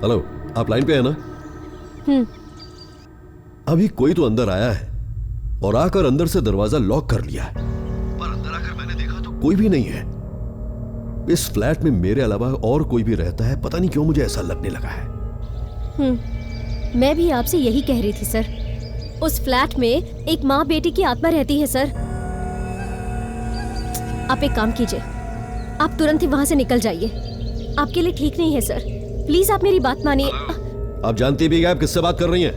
हेलो, आप लाइन पे है ना? अभी कोई तो अंदर आया है और आकर अंदर से दरवाजा लॉक कर लिया है, पर अंदर आकर मैंने देखा तो कोई भी नहीं है। इस फ्लैट में मेरे अलावा और कोई भी रहता है, पता नहीं क्यों मुझे ऐसा लगने लगा है। मैं भी आपसे यही कह रही थी सर। उस फ्लैट में एक माँ बेटी की आत्मा रहती है सर। आप एक काम कीजिए, आप तुरंत ही वहां से निकल जाइए। आपके लिए ठीक नहीं है सर। प्लीज आप मेरी बात मानिए। आप जानती भी हैं आप किससे बात कर रही हैं?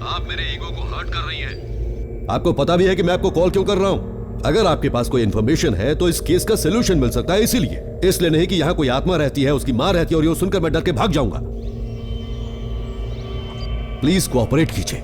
आप मेरे ईगो को हर्ट कर रही हैं। आपको पता भी है कि मैं आपको कॉल क्यों कर रहा हूं। अगर आपके पास कोई इंफॉर्मेशन है तो इस केस का सोल्यूशन मिल सकता है, इसलिए नहीं कि यहां कोई आत्मा रहती है, उसकी मां रहती है और ये सुनकर मैं डर के भाग जाऊंगा। प्लीज कोऑपरेट कीजिए।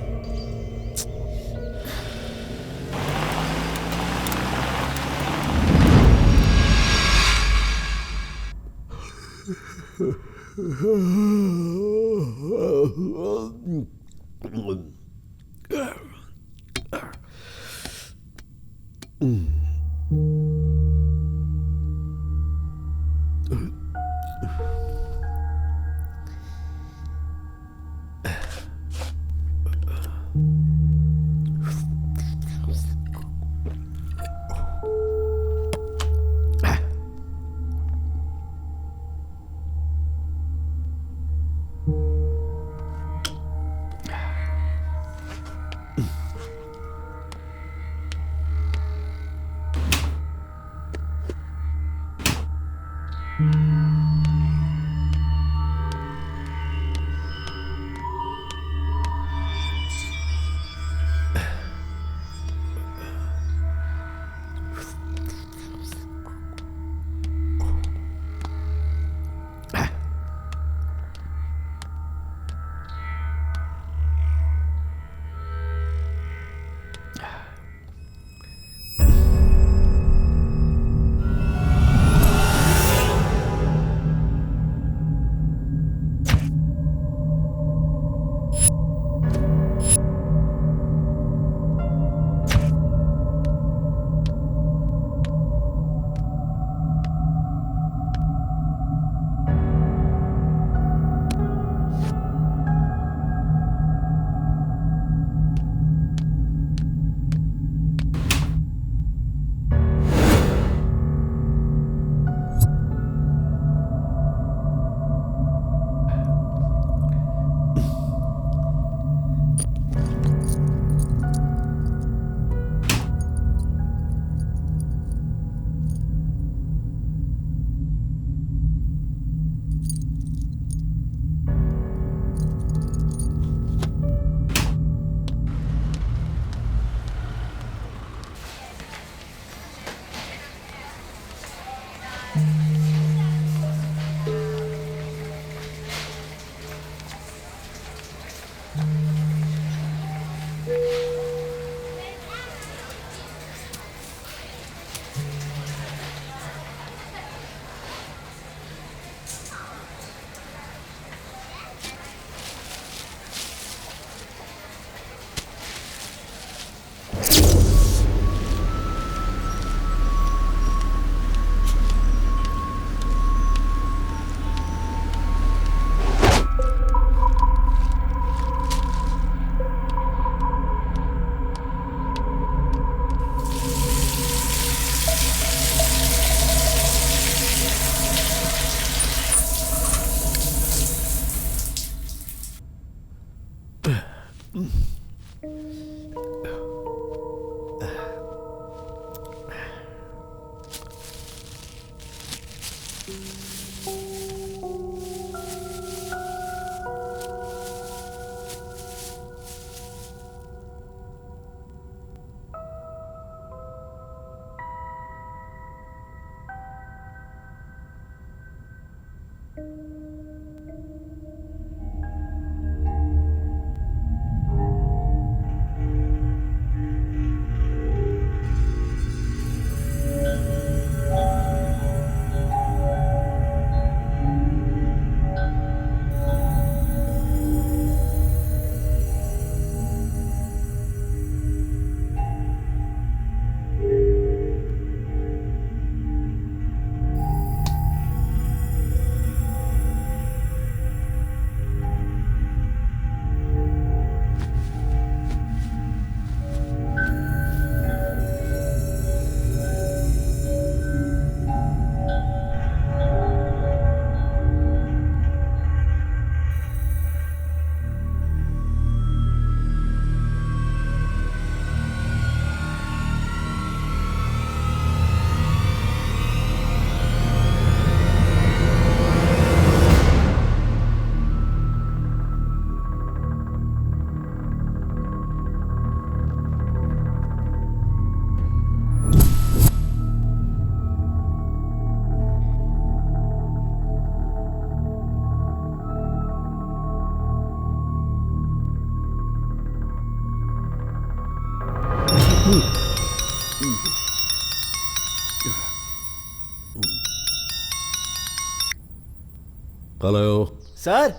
हेलो। सर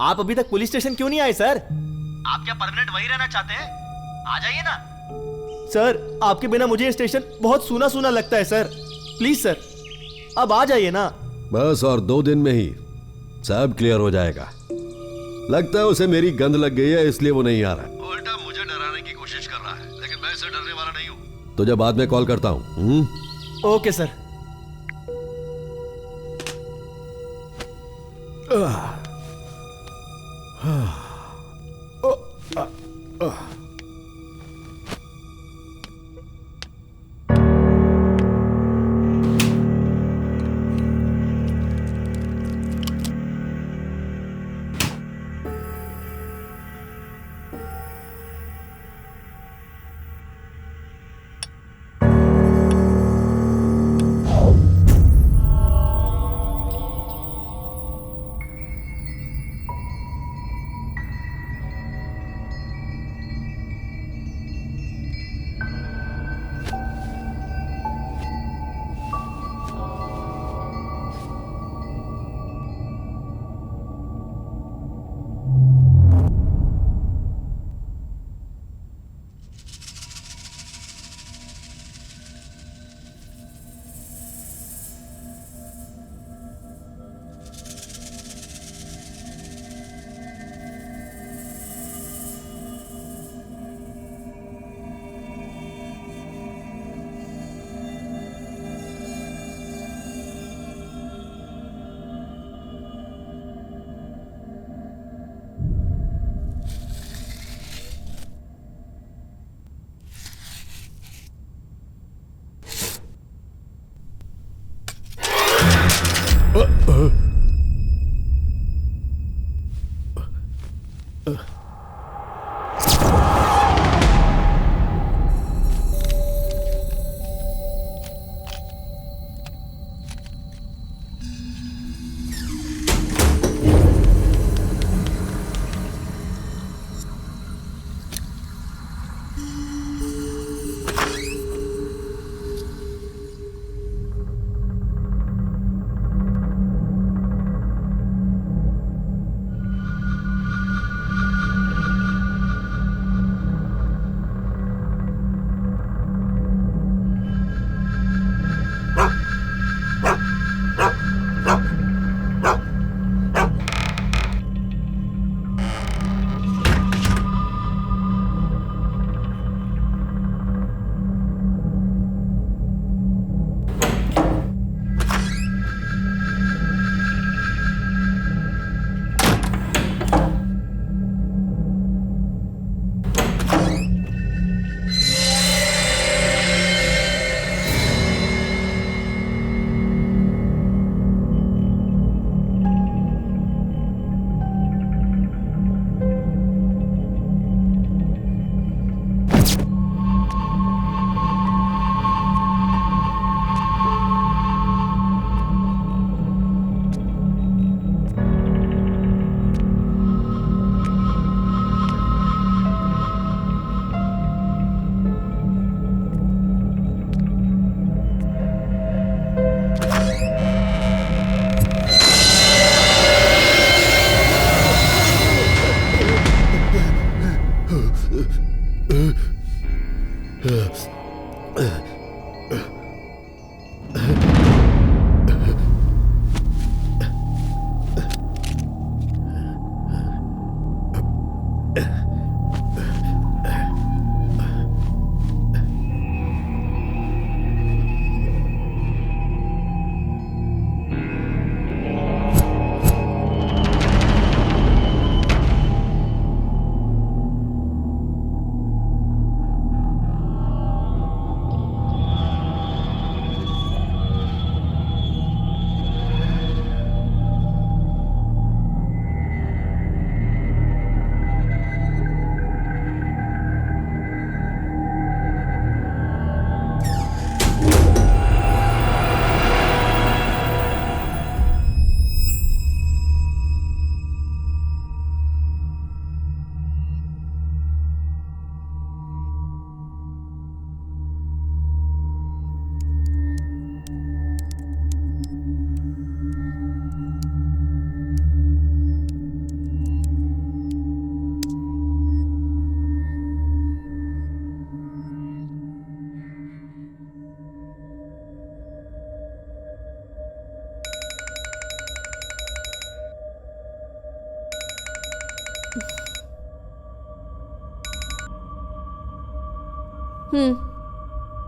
आप अभी तक पुलिस स्टेशन क्यों नहीं आए सर? आप क्या परमानेंट वहीं रहना चाहते हैं? आ जाइए ना। सर आपके बिना मुझे ये स्टेशन बहुत सूना सूना लगता है सर। प्लीज सर अब आ जाइए ना। बस और 2 दिन में ही सब क्लियर हो जाएगा। लगता है उसे मेरी गंध लग गई है, इसलिए वो नहीं आ रहा है। उल्टा मुझे डराने की कोशिश कर रहा है, लेकिन मैं इसे डरने वाला नहीं हूँ। तुझे बाद में कॉल करता हूँ। Okay sir.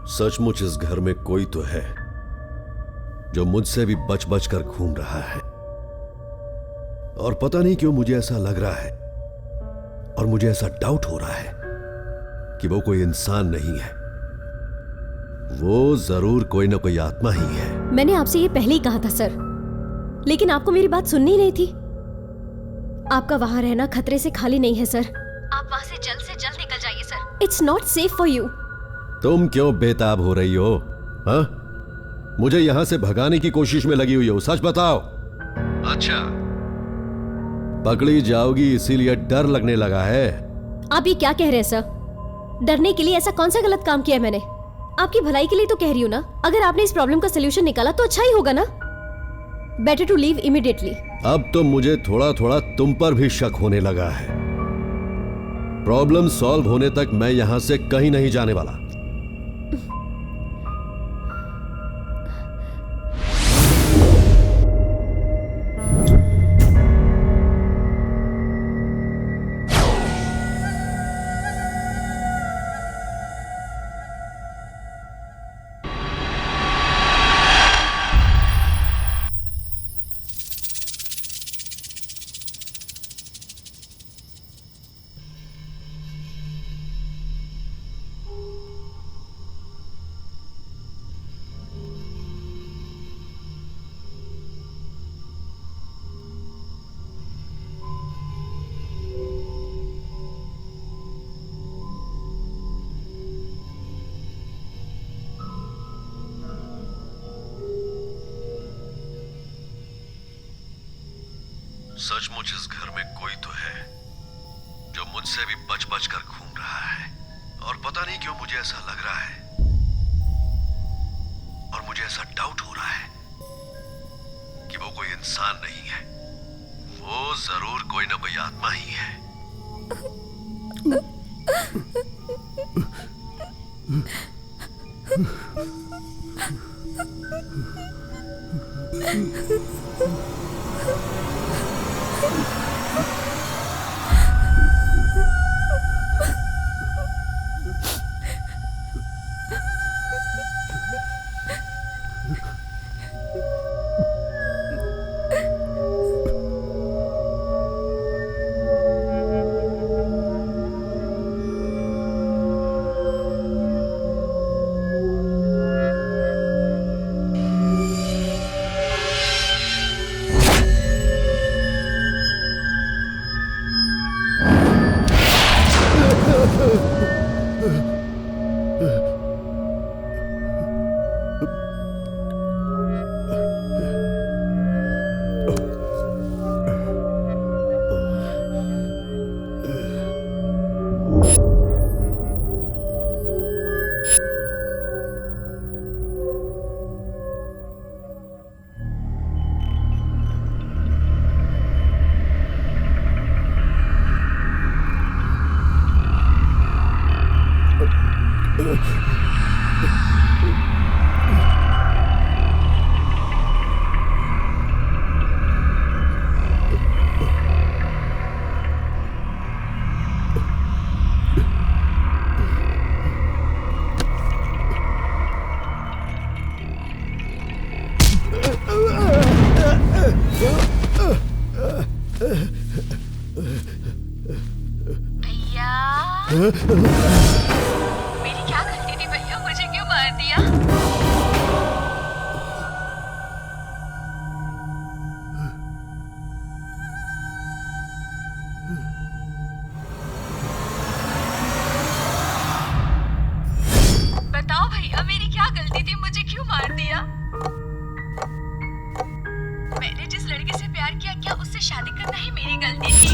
सचमुच इस घर में कोई तो है जो मुझसे भी बच बच कर घूम रहा है, और पता नहीं क्यों मुझे ऐसा लग रहा है और मुझे ऐसा डाउट हो रहा है कि वो कोई इंसान नहीं है, वो जरूर कोई ना कोई आत्मा ही है। मैंने आपसे ये पहले ही कहा था सर, लेकिन आपको मेरी बात सुननी नहीं थी। आपका वहां रहना खतरे से खाली नहीं है सर। आप वहां से जल्द निकल जाइए sir. It's not safe for you. तुम क्यों बेताब हो रही हो? हाँ, मुझे यहां से भगाने की कोशिश में लगी हुई हो, सच बताओ। अच्छा, पकड़ी जाओगी इसीलिए डर लगने लगा है? आप ये क्या कह रहे हैं सर? डरने के लिए ऐसा कौन सा गलत काम किया है मैंने? आपकी भलाई के लिए तो कह रही हूँ ना। अगर आपने इस प्रॉब्लम का सलूशन निकाला तो अच्छा ही होगा ना। Better to leave immediately. अब तो मुझे थोड़ा थोड़ा तुम पर भी शक होने लगा है। प्रॉब्लम सॉल्व होने तक मैं यहां से कहीं नहीं जाने वाला। सचमुच इस घर में कोई तो है जो मुझसे भी बच बच कर घूम रहा है, और पता नहीं क्यों मुझे ऐसा लग रहा है और मुझे ऐसा डाउट हो रहा है कि वो कोई इंसान नहीं है, वो जरूर कोई ना कोई आत्मा ही है। मेरी क्या गलती थी भैया, मुझे क्यों मार दिया? बताओ भैया, मेरी क्या गलती थी, मुझे क्यों मार दिया? मैंने जिस लड़के से प्यार किया, क्या उससे शादी करना ही मेरी गलती थी?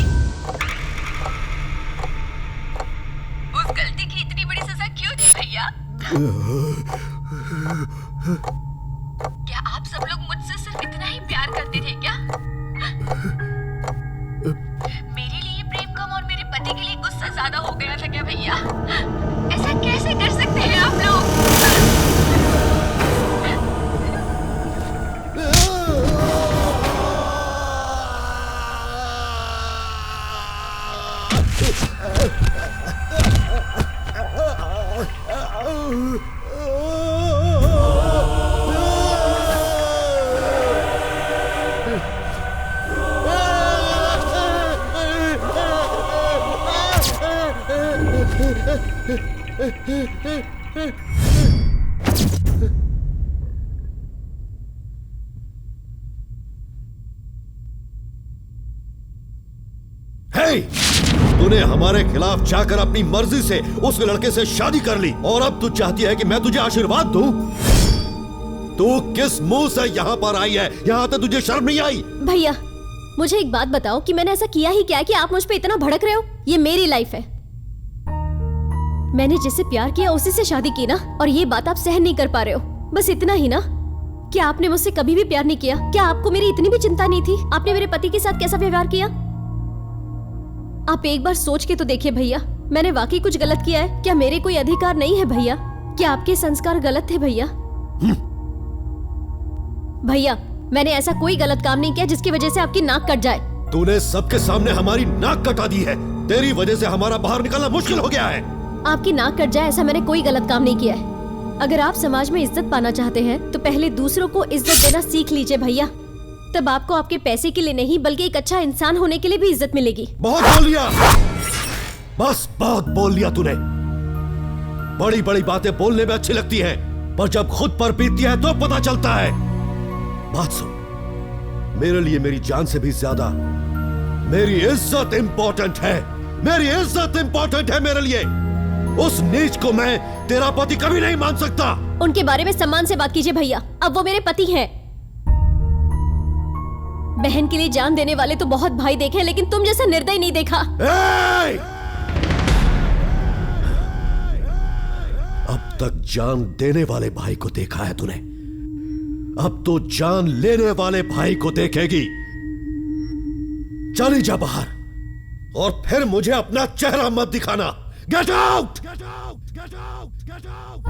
उस गलती की इतनी बड़ी सजा क्यों दी भैया? क्या आप सब लोग मुझसे सिर्फ इतना ही प्यार करते थे क्या? मेरे लिए प्रेम कम और मेरे पति के लिए गुस्सा ज्यादा हो गया था क्या भैया? ऐसा कैसे कर सकते हैं आप लोग? हे! तूने हमारे खिलाफ जाकर अपनी मर्जी से उस लड़के से शादी कर ली और अब तू चाहती है कि मैं तुझे आशीर्वाद दूं? तू किस मुंह से यहाँ पर आई है? यहाँ तो तुझे शर्म नहीं आई? भैया मुझे एक बात बताओ कि मैंने ऐसा किया ही क्या है कि आप मुझ पे इतना भड़क रहे हो? ये मेरी लाइफ है, मैंने जिससे प्यार किया उसी से शादी की ना, और ये बात आप सहन नहीं कर पा रहे हो, बस इतना ही ना? क्या आपने मुझसे कभी भी प्यार नहीं किया? क्या आपको मेरी इतनी भी चिंता नहीं थी? आपने मेरे पति के साथ कैसा व्यवहार किया? आप एक बार सोच के तो देखिए भैया, मैंने वाकई कुछ गलत किया है? क्या मेरे कोई अधिकार नहीं है भैया? क्या आपके संस्कार गलत थे भैया? भैया मैंने ऐसा कोई गलत काम नहीं किया जिसकी वजह से आपकी नाक कट जाए। तूने सबके सामने हमारी नाक कटा दी है। तेरी वजह से हमारा बाहर निकलना मुश्किल हो गया है। आपकी नाक कट जाए ऐसा मैंने कोई गलत काम नहीं किया है। अगर आप समाज में इज्जत पाना चाहते हैं तो पहले दूसरों को इज्जत देना सीख लीजिए भैया, तब आपको आपके पैसे के लिए नहीं बल्कि एक अच्छा इंसान होने के लिए भी इज्जत मिलेगी। बहुत बोल लिया, बस बहुत बोल लिया तूने। बड़ी बड़ी बातें बोलने में अच्छी लगती हैं, पर जब खुद पर बीतती है तो पता चलता है। बात सुन, मेरे लिए मेरी जान से भी ज्यादा मेरी इज्जत इंपॉर्टेंट है। मेरी इज्जत इंपॉर्टेंट है मेरे लिए। उस नीच को मैं तेरा पति कभी नहीं मान सकता। उनके बारे में सम्मान से बात कीजिए भैया, अब वो मेरे पति हैं। बहन के लिए जान देने वाले तो बहुत भाई देखे, लेकिन तुम जैसा निर्दयी नहीं देखा। अब तक जान देने वाले भाई को देखा है तूने, अब तो जान लेने वाले भाई को देखेगी। चली जा बाहर और फिर मुझे अपना चेहरा मत दिखाना। Get out! Get out! Get out! Get out!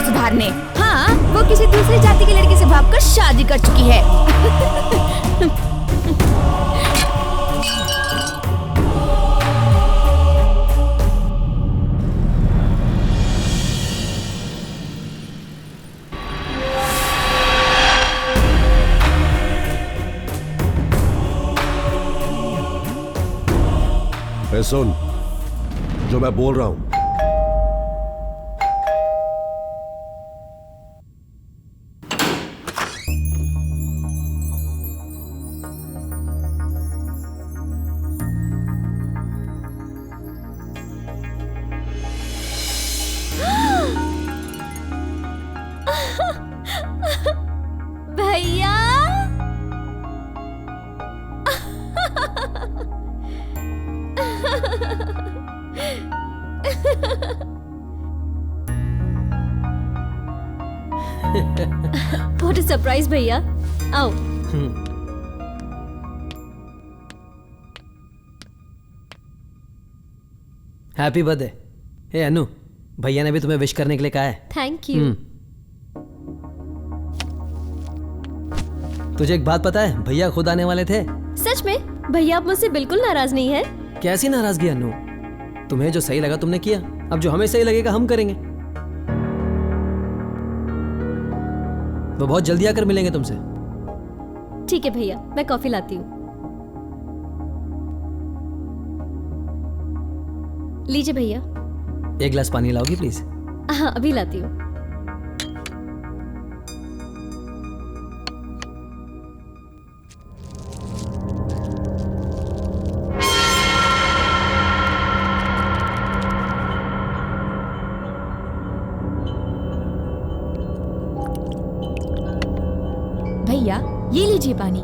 सुधारने। हाँ, वो किसी दूसरी जाति की लड़की से भागकर शादी कर चुकी है। सुन, जो मैं बोल रहा हूं, भैया व्हाट अ सरप्राइज भैया, आओ। Happy birthday. हे अनु, भैया ने भी तुम्हें विश करने के लिए कहा है। Thank you. तुझे एक बात पता है, भैया खुद आने वाले थे। सच में? भैया आप मुझसे बिल्कुल नाराज नहीं है? कैसी नाराजगी अनु, तुम्हें जो सही लगा तुमने किया, अब जो हमें सही लगेगा हम करेंगे। वो बहुत जल्दी आकर मिलेंगे तुमसे। ठीक है भैया, मैं कॉफी लाती हूँ। लीजिए भैया। एक गिलास पानी लाओगी प्लीज? हाँ, अभी लाती हूँ। भैया ये लीजिए पानी।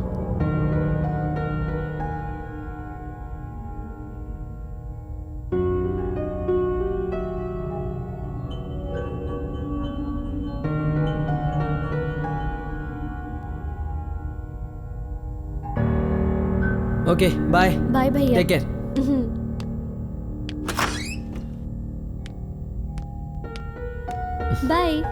ओके बाय बाय भैया। Take care. बाय।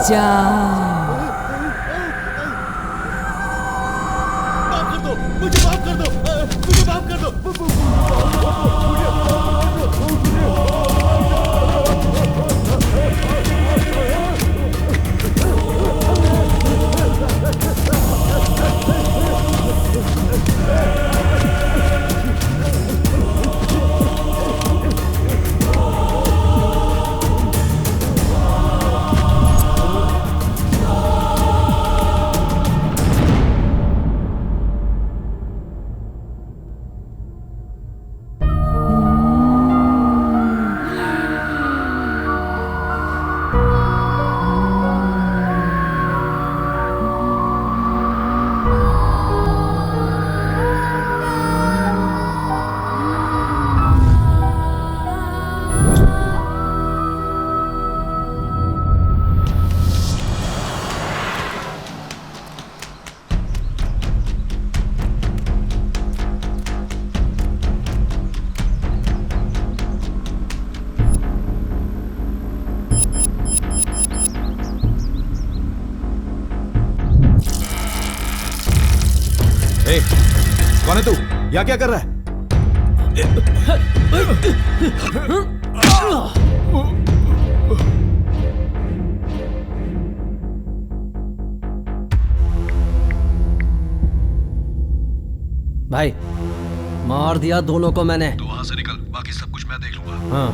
जा। माफ कर दो, मुझे माफ कर दो, मुझे माफ कर दो। कौन है तू? यहाँ क्या कर रहा है? भाई मार दिया दोनों को मैंने। तू वहां से निकल, बाकी सब कुछ मैं देख लूंगा। हाँ।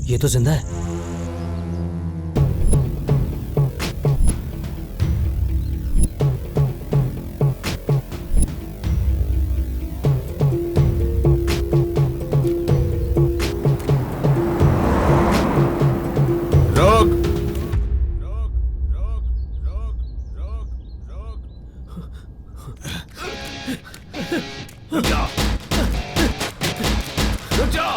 ये तो जिंदा है। रोक। रुक जा। रुक जा।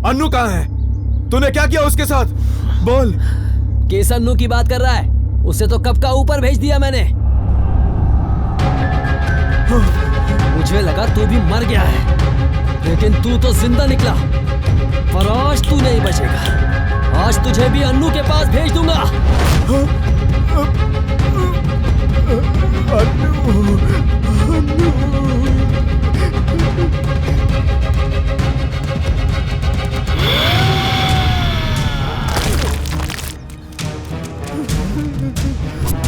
अन्नू कहाँ है? तूने क्या किया उसके साथ? बोल। किस अन्नू की बात कर रहा है? उसे तो कब का ऊपर भेज दिया मैंने। मुझे लगा तू भी मर गया है, लेकिन तू तो जिंदा निकला। पर आज तू नहीं बचेगा। आज तुझे भी अन्नू के पास भेज दूंगा।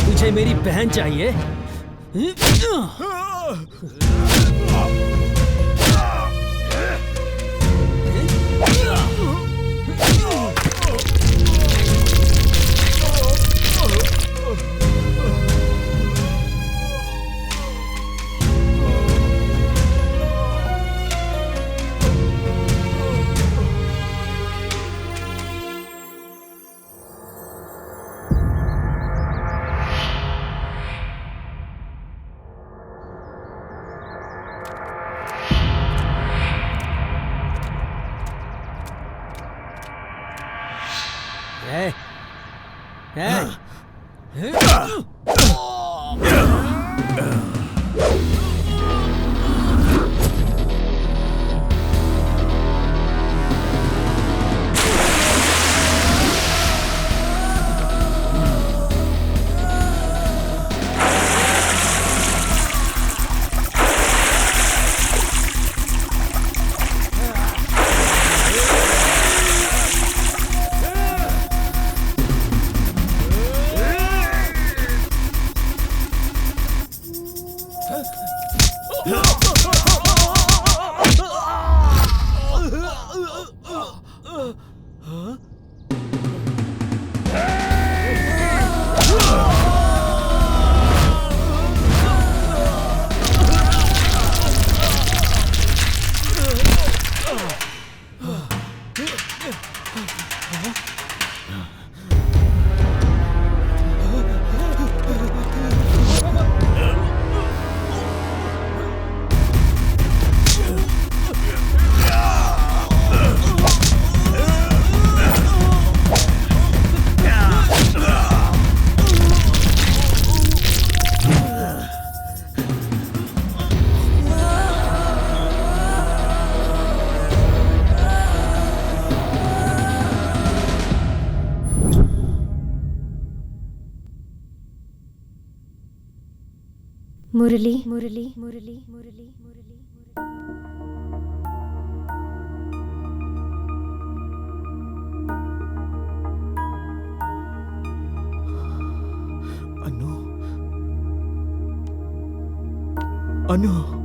तुझे मेरी बहन चाहिए? मुरली मुरली मुरली मुरली मुरली अनु।